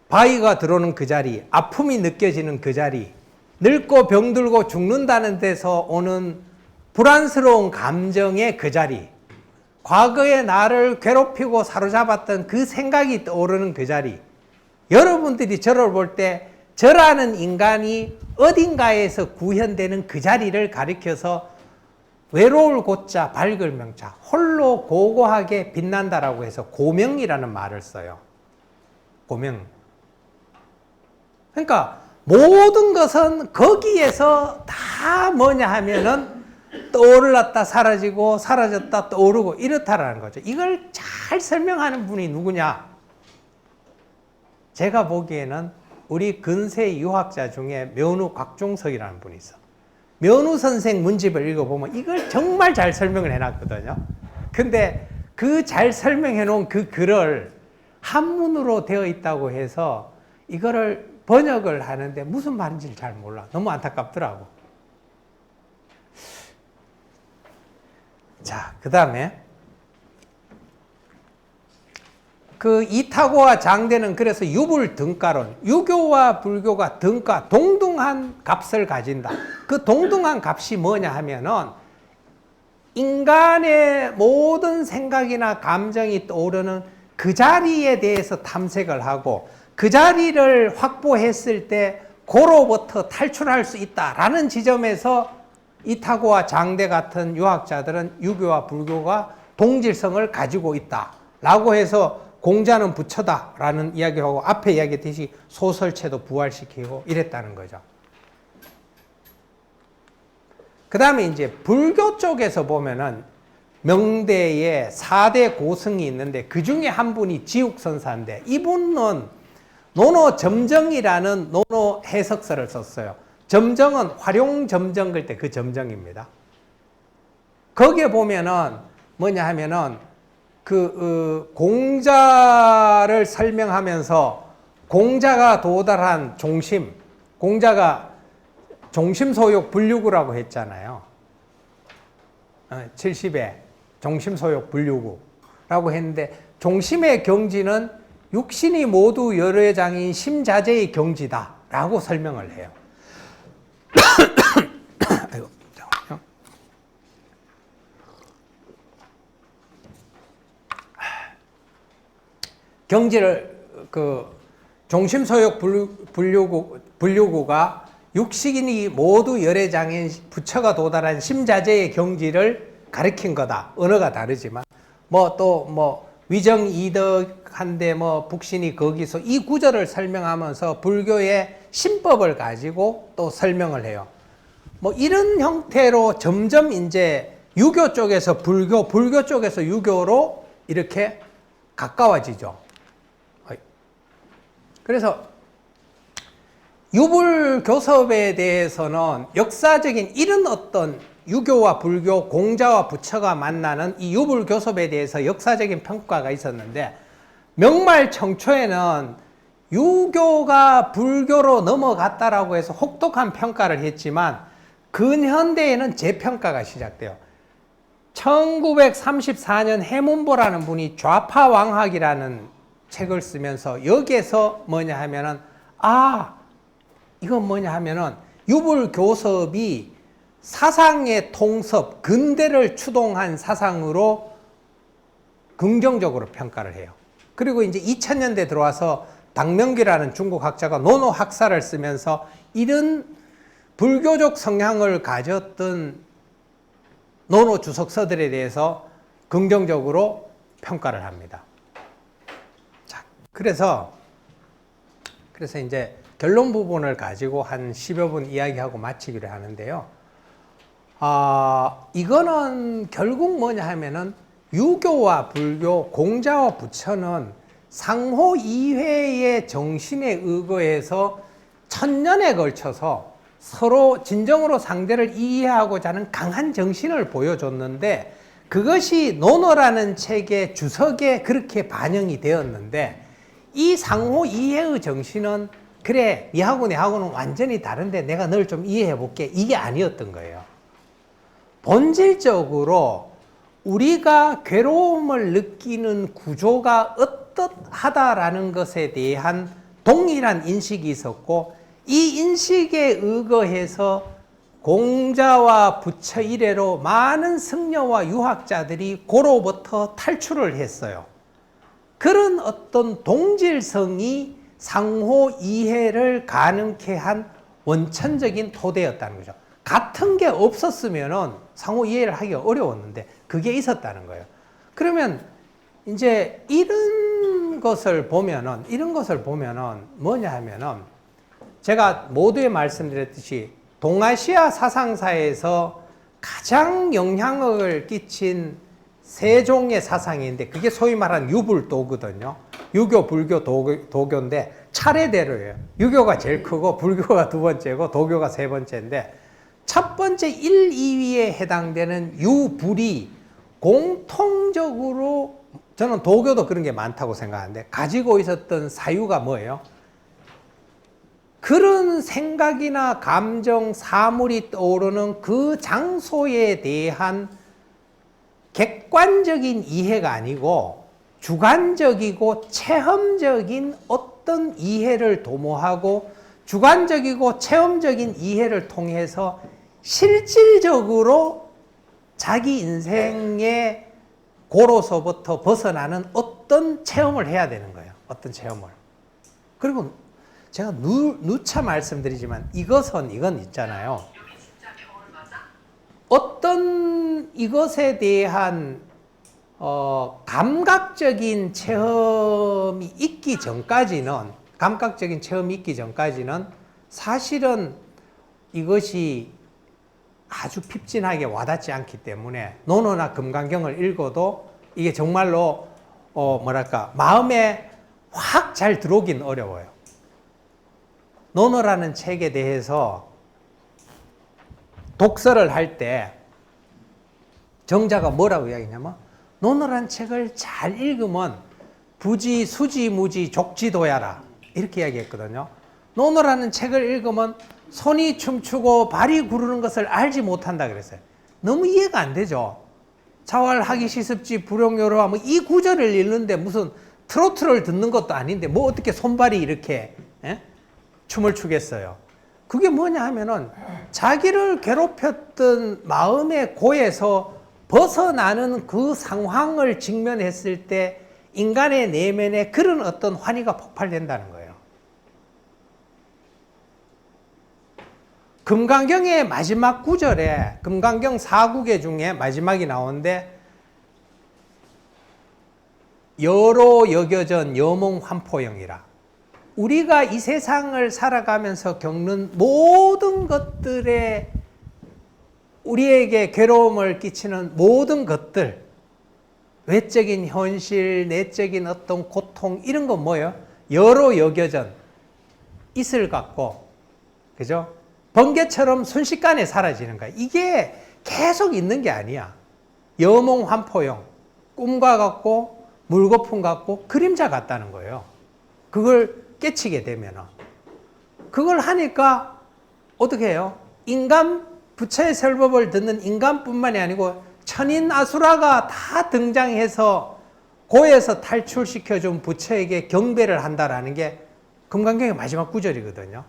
바위가 들어오는 그 자리, 아픔이 느껴지는 그 자리, 늙고 병들고 죽는다는 데서 오는 불안스러운 감정의 그 자리, 과거에 나를 괴롭히고 사로잡았던 그 생각이 떠오르는 그 자리, 여러분들이 저를 볼 때 저라는 인간이 어딘가에서 구현되는 그 자리를 가리켜서 외로울 고자 밝을 명자, 홀로 고고하게 빛난다라고 해서 고명이라는 말을 써요. 고명. 그러니까 모든 것은 거기에서 다 뭐냐 하면은 떠올랐다 사라지고 사라졌다 떠오르고 이렇다라는 거죠. 이걸 잘 설명하는 분이 누구냐? 제가 보기에는 우리 근세 유학자 중에 면우 곽종석이라는 분이 있어. 면우 선생 문집을 읽어보면 이걸 정말 잘 설명을 해놨거든요. 근데 그 잘 설명해 놓은 그 글을 한문으로 되어 있다고 해서 이거를 번역을 하는데 무슨 말인지 잘 몰라. 너무 안타깝더라고. 자, 그 다음에 그 이타고와 장대는 그래서 유불등가론, 유교와 불교가 등가, 동등한 값을 가진다. 그 동등한 값이 뭐냐 하면은 인간의 모든 생각이나 감정이 떠오르는 그 자리에 대해서 탐색을 하고 그 자리를 확보했을 때 고로부터 탈출할 수 있다라는 지점에서 이타고와 장대 같은 유학자들은 유교와 불교가 동질성을 가지고 있다라고 해서 공자는 부처다라는 이야기하고 앞에 이야기했듯이 소설체도 부활시키고 이랬다는 거죠. 그 다음에 이제 불교 쪽에서 보면은 명대에 4대 고승이 있는데 그 중에 한 분이 지옥선사인데 이분은 노노점정이라는 노노 해석서를 썼어요. 점정은 활용점정 글 때 그 점정입니다. 거기에 보면은 뭐냐 하면은 공자를 설명하면서 공자가 도달한 종심, 공자가 종심소욕 불유구라고 했잖아요. 70에 종심소욕 불유구라고 했는데 종심의 경지는 육신이 모두 여러 장인 심자재의 경지다 라고 설명을 해요. 아이고, 잠깐만요. 경지를 종심소욕 불유구가 육신이 모두 열의 장인 부처가 도달한 심자재의 경지를 가리킨 거다. 언어가 다르지만 위정이덕한데 북신이 거기서 이 구절을 설명하면서 불교의 신법을 가지고 또 설명을 해요. 이런 형태로 점점 이제 유교 쪽에서 불교 쪽에서 유교로 이렇게 가까워지죠. 그래서 유불교섭에 대해서는 역사적인 이런 어떤 유교와 불교, 공자와 부처가 만나는 이 유불교섭에 대해서 역사적인 평가가 있었는데 명말 청초에는 유교가 불교로 넘어갔다라고 해서 혹독한 평가를 했지만 근현대에는 재평가가 시작돼요. 1934년 해문보라는 분이 좌파왕학이라는 책을 쓰면서 여기에서 뭐냐 하면은 이건 뭐냐 하면은 유불교섭이 사상의 통섭, 근대를 추동한 사상으로 긍정적으로 평가를 해요. 그리고 이제 2000년대 들어와서 당명기라는 중국 학자가 노노학사를 쓰면서 이런 불교적 성향을 가졌던 노노 주석서들에 대해서 긍정적으로 평가를 합니다. 자, 그래서 이제 결론 부분을 가지고 한 10여 분 이야기하고 마치기로 하는데요. 이거는 결국 뭐냐 하면은 유교와 불교, 공자와 부처는 상호 이회의 정신에 의거해서 1000년에 걸쳐서 서로 진정으로 상대를 이해하고자 하는 강한 정신을 보여줬는데 그것이 논어라는 책의 주석에 그렇게 반영이 되었는데 이 상호 이해의 정신은 그래, 니하고 내하고는 완전히 다른데 내가 널 좀 이해해 볼게. 이게 아니었던 거예요. 본질적으로 우리가 괴로움을 느끼는 구조가 어떠하다라는 것에 대한 동일한 인식이 있었고 이 인식에 의거해서 공자와 부처 이래로 많은 승려와 유학자들이 고로부터 탈출을 했어요. 그런 어떤 동질성이 상호 이해를 가능케 한 원천적인 토대였다는 거죠. 같은 게 없었으면은 상호 이해를 하기가 어려웠는데 그게 있었다는 거예요. 그러면 이제 이런 것을 보면은 뭐냐 하면은 제가 모두에 말씀드렸듯이 동아시아 사상사에서 가장 영향을 끼친 세 종의 사상인데 그게 소위 말하는 유불도거든요. 유교, 불교, 도교인데 차례대로예요. 유교가 제일 크고 불교가 두 번째고 도교가 세 번째인데 첫 번째 1, 2위에 해당되는 유불이 공통적으로 저는 도교도 그런 게 많다고 생각하는데 가지고 있었던 사유가 뭐예요? 그런 생각이나 감정, 사물이 떠오르는 그 장소에 대한 객관적인 이해가 아니고 주관적이고 체험적인 어떤 이해를 도모하고 주관적이고 체험적인 이해를 통해서 실질적으로 자기 인생의 고로서부터 벗어나는 어떤 체험을 해야 되는 거예요. 어떤 체험을. 그리고 제가 누차 말씀드리지만 이건 있잖아요. 어떤 이것에 대한 감각적인 체험이 있기 전까지는 사실은 이것이 아주 핍진하게 와닿지 않기 때문에 논어나 금강경을 읽어도 이게 정말로 마음에 확 잘 들어오긴 어려워요. 논어라는 책에 대해서 독서를 할 때 정자가 뭐라고 이야기냐면 논어라는 책을 잘 읽으면 부지, 수지, 무지, 족지도야라 이렇게 이야기했거든요. 논어라는 책을 읽으면 손이 춤추고 발이 구르는 것을 알지 못한다 그랬어요. 너무 이해가 안 되죠. 자활하기 시습지 불용요로와 이 구절을 읽는데 무슨 트로트를 듣는 것도 아닌데 뭐 어떻게 손발이 이렇게 춤을 추겠어요. 그게 뭐냐 하면은 자기를 괴롭혔던 마음의 고에서 벗어나는 그 상황을 직면했을 때 인간의 내면에 그런 어떤 환희가 폭발된다는 거예요. 금강경의 마지막 구절에 금강경 4국의 중에 마지막이 나오는데 여로 여겨전 여몽환포영이라 우리가 이 세상을 살아가면서 겪는 모든 것들에 우리에게 괴로움을 끼치는 모든 것들 외적인 현실, 내적인 어떤 고통 이런 건 뭐예요? 여로 여겨전 이슬 같고 그죠? 번개처럼 순식간에 사라지는 거야. 이게 계속 있는 게 아니야. 여몽환포영 꿈과 같고 물거품 같고 그림자 같다는 거예요. 그걸 깨치게 되면은 그걸 하니까 어떻게 해요? 인간 부처의 설법을 듣는 인간뿐만이 아니고 천인 아수라가 다 등장해서 고에서 탈출시켜준 부처에게 경배를 한다라는 게 금강경의 마지막 구절이거든요.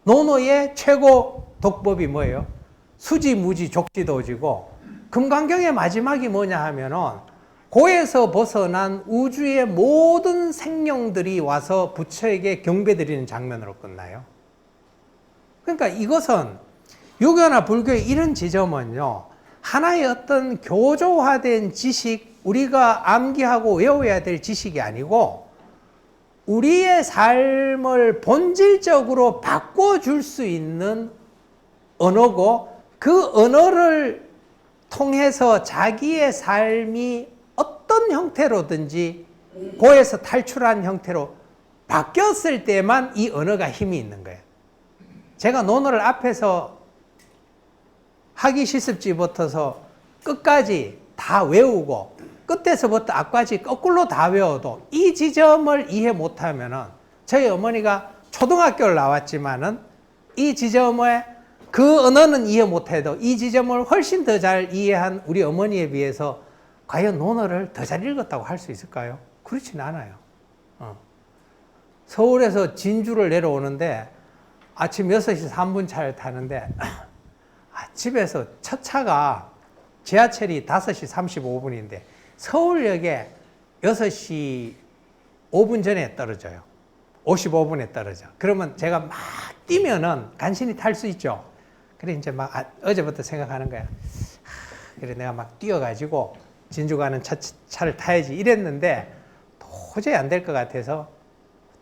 논어의 최고 독법이 뭐예요? 수지, 무지, 족지도지고 금강경의 마지막이 뭐냐 하면은 고에서 벗어난 우주의 모든 생명들이 와서 부처에게 경배드리는 장면으로 끝나요. 그러니까 이것은 유교나 불교의 이런 지점은요, 하나의 어떤 교조화된 지식, 우리가 암기하고 외워야 될 지식이 아니고 우리의 삶을 본질적으로 바꿔줄 수 있는 언어고 그 언어를 통해서 자기의 삶이 어떤 형태로든지 고에서 탈출한 형태로 바뀌었을 때만 이 언어가 힘이 있는 거예요. 제가 논어를 앞에서 하기 시습지부터서 끝까지 다 외우고 끝에서부터 앞까지 거꾸로 다 외워도 이 지점을 이해 못하면은 저희 어머니가 초등학교를 나왔지만은 이 지점에 그 언어는 이해 못해도 이 지점을 훨씬 더 잘 이해한 우리 어머니에 비해서 과연 논어를 더 잘 읽었다고 할 수 있을까요? 그렇진 않아요. 서울에서 진주를 내려오는데 아침 6시 3분 차를 타는데 집에서 첫 차가 지하철이 5시 35분인데 서울역에 6시 5분 전에 떨어져요. 55분에 떨어져. 그러면 제가 막 뛰면은 간신히 탈 수 있죠. 그래 이제 막 어제부터 생각하는 거야. 그래 내가 막 뛰어가지고 진주 가는 차를 타야지 이랬는데 도저히 안 될 것 같아서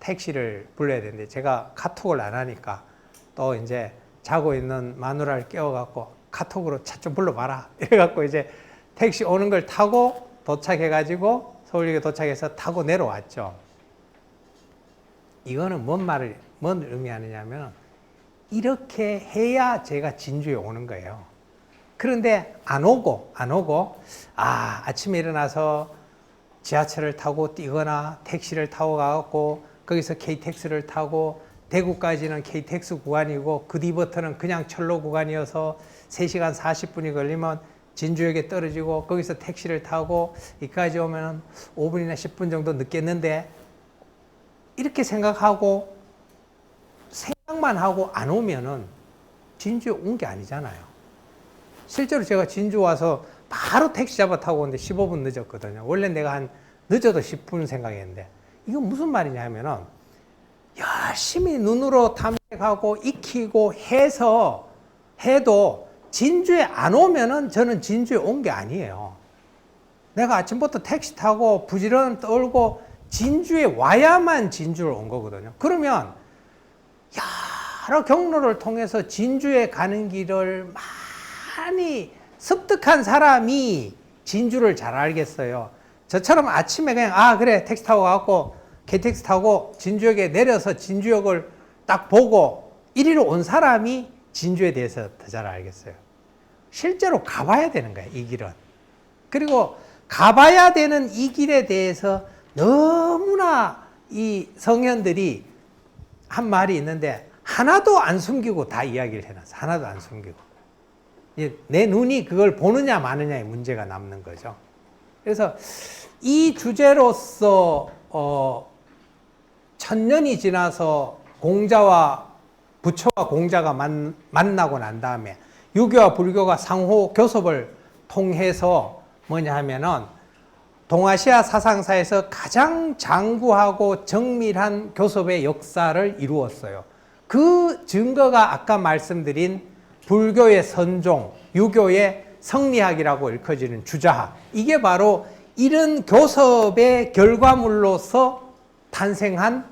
택시를 불러야 되는데 제가 카톡을 안 하니까 또 이제 자고 있는 마누라를 깨워갖고 카톡으로 차 좀 불러봐라 이래갖고 이제 택시 오는 걸 타고 도착해가지고 서울역에 도착해서 타고 내려왔죠. 이거는 뭔 의미하느냐면 이렇게 해야 제가 진주에 오는 거예요. 그런데 안 오고 아침에 일어나서 지하철을 타고 뛰거나 택시를 타고 가갖고 거기서 KTX를 타고 대구까지는 KTX 구간이고 그 뒤부터는 그냥 철로 구간이어서 3시간 40분이 걸리면 진주역에 떨어지고 거기서 택시를 타고 여기까지 오면 5분이나 10분 정도 늦겠는데 이렇게 생각만 하고 안 오면은 진주에 온 게 아니잖아요. 실제로 제가 진주 와서 바로 택시 잡아 타고 오는데 15분 늦었거든요. 원래 내가 늦어도 10분 생각했는데 이건 무슨 말이냐 하면은 열심히 눈으로 탐색하고 익히고 해도 진주에 안 오면은 저는 진주에 온 게 아니에요. 내가 아침부터 택시 타고 부지런 떨고 진주에 와야만 진주를 온 거거든요. 그러면 여러 경로를 통해서 진주에 가는 길을 많이 습득한 사람이 진주를 잘 알겠어요. 저처럼 아침에 그냥 그래 택시 타고 가고 KTX 타고 진주역에 내려서 진주역을 딱 보고 이리로 온 사람이 진주에 대해서 더 잘 알겠어요. 실제로 가봐야 되는 거예요, 이 길은. 그리고 가봐야 되는 이 길에 대해서 너무나 이 성현들이 한 말이 있는데 하나도 안 숨기고 다 이야기를 해놨어. 하나도 안 숨기고. 내 눈이 그걸 보느냐 마느냐의 문제가 남는 거죠. 그래서 이 주제로서 1000년이 지나서 공자와 부처와 공자가 만나고 난 다음에 유교와 불교가 상호 교섭을 통해서 뭐냐 하면은 동아시아 사상사에서 가장 장구하고 정밀한 교섭의 역사를 이루었어요. 그 증거가 아까 말씀드린 불교의 선종, 유교의 성리학이라고 일컬어지는 주자학. 이게 바로 이런 교섭의 결과물로서 탄생한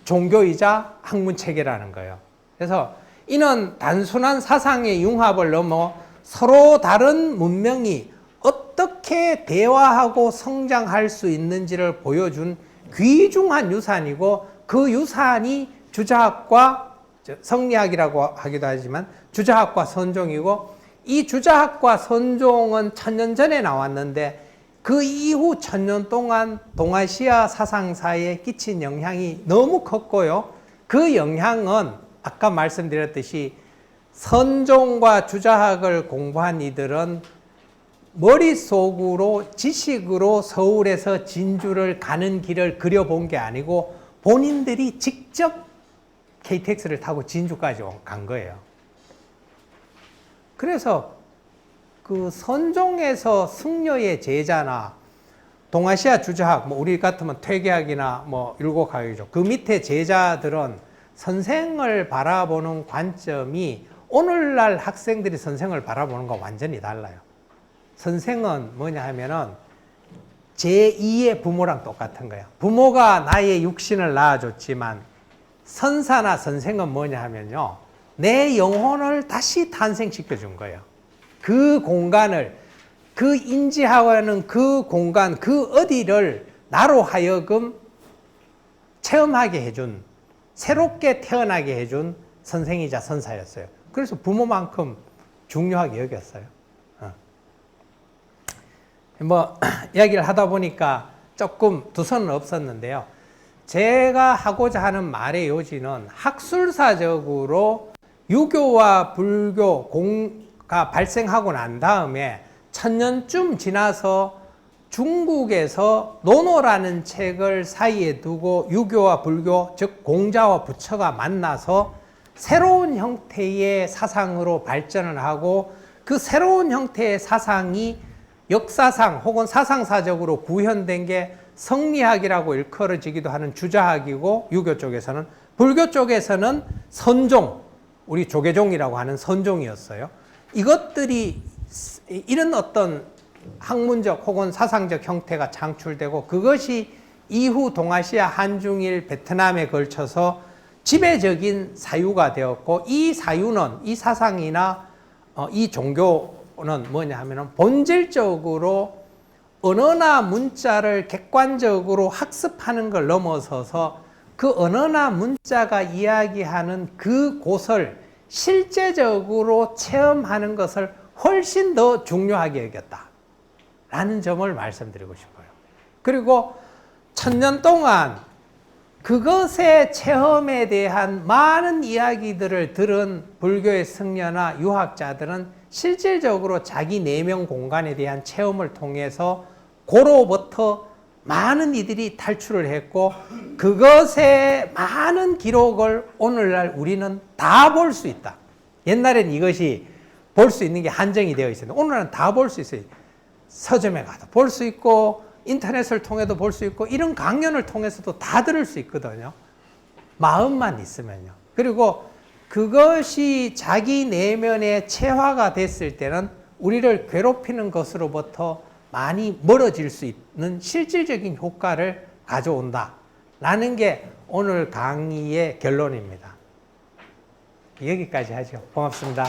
종교이자 학문체계라는 거예요. 그래서 이는 단순한 사상의 융합을 넘어 서로 다른 문명이 어떻게 대화하고 성장할 수 있는지를 보여준 귀중한 유산이고 그 유산이 주자학과 성리학이라고 하기도 하지만 주자학과 선종이고 이 주자학과 선종은 1000년 전에 나왔는데 그 이후 1000년 동안 동아시아 사상사에 끼친 영향이 너무 컸고요. 그 영향은 아까 말씀드렸듯이 선종과 주자학을 공부한 이들은 머릿속으로 지식으로 서울에서 진주를 가는 길을 그려본 게 아니고 본인들이 직접 KTX를 타고 진주까지 간 거예요. 그래서 그 선종에서 승려의 제자나 동아시아 주자학, 우리 같으면 퇴계학이나 율곡학이죠. 그 밑에 제자들은 선생을 바라보는 관점이 오늘날 학생들이 선생을 바라보는 거 완전히 달라요. 선생은 뭐냐 하면은 제2의 부모랑 똑같은 거야. 부모가 나의 육신을 낳아줬지만 선사나 선생은 뭐냐 하면요. 내 영혼을 다시 탄생시켜 준 거예요. 그 공간을, 그 인지하고는 그 공간, 그 어디를 나로 하여금 체험하게 해준, 새롭게 태어나게 해준 선생이자 선사였어요. 그래서 부모만큼 중요하게 여겼어요. 이야기를 하다 보니까 조금 두서는 없었는데요. 제가 하고자 하는 말의 요지는 학술사적으로 유교와 불교가 발생하고 난 다음에 1000년쯤 지나서 중국에서 논어라는 책을 사이에 두고 유교와 불교, 즉 공자와 부처가 만나서 새로운 형태의 사상으로 발전을 하고 그 새로운 형태의 사상이 역사상 혹은 사상사적으로 구현된 게 성리학이라고 일컬어지기도 하는 주자학이고, 유교 쪽에서는, 불교 쪽에서는 선종, 우리 조계종이라고 하는 선종이었어요. 이것들이 이런 어떤 학문적 혹은 사상적 형태가 창출되고, 그것이 이후 동아시아, 한중일, 베트남에 걸쳐서 지배적인 사유가 되었고, 이 사유는, 이 사상이나 이 종교는 뭐냐 하면은 본질적으로 언어나 문자를 객관적으로 학습하는 걸 넘어서서 그 언어나 문자가 이야기하는 그 곳을 실제적으로 체험하는 것을 훨씬 더 중요하게 여겼다 라는 점을 말씀드리고 싶어요. 그리고 1000년 동안 그것의 체험에 대한 많은 이야기들을 들은 불교의 승려나 유학자들은 실질적으로 자기 내면 공간에 대한 체험을 통해서 고로부터 많은 이들이 탈출을 했고, 그것의 많은 기록을 오늘날 우리는 다 볼 수 있다. 옛날엔 이것이 볼 수 있는 게 한정이 되어 있었는데 오늘은 다 볼 수 있어요. 서점에 가도 볼 수 있고, 인터넷을 통해도 볼 수 있고, 이런 강연을 통해서도 다 들을 수 있거든요. 마음만 있으면요. 그리고 그것이 자기 내면에 체화가 됐을 때는 우리를 괴롭히는 것으로부터 많이 멀어질 수 있는 실질적인 효과를 가져온다 라는 게 오늘 강의의 결론입니다. 여기까지 하죠. 고맙습니다.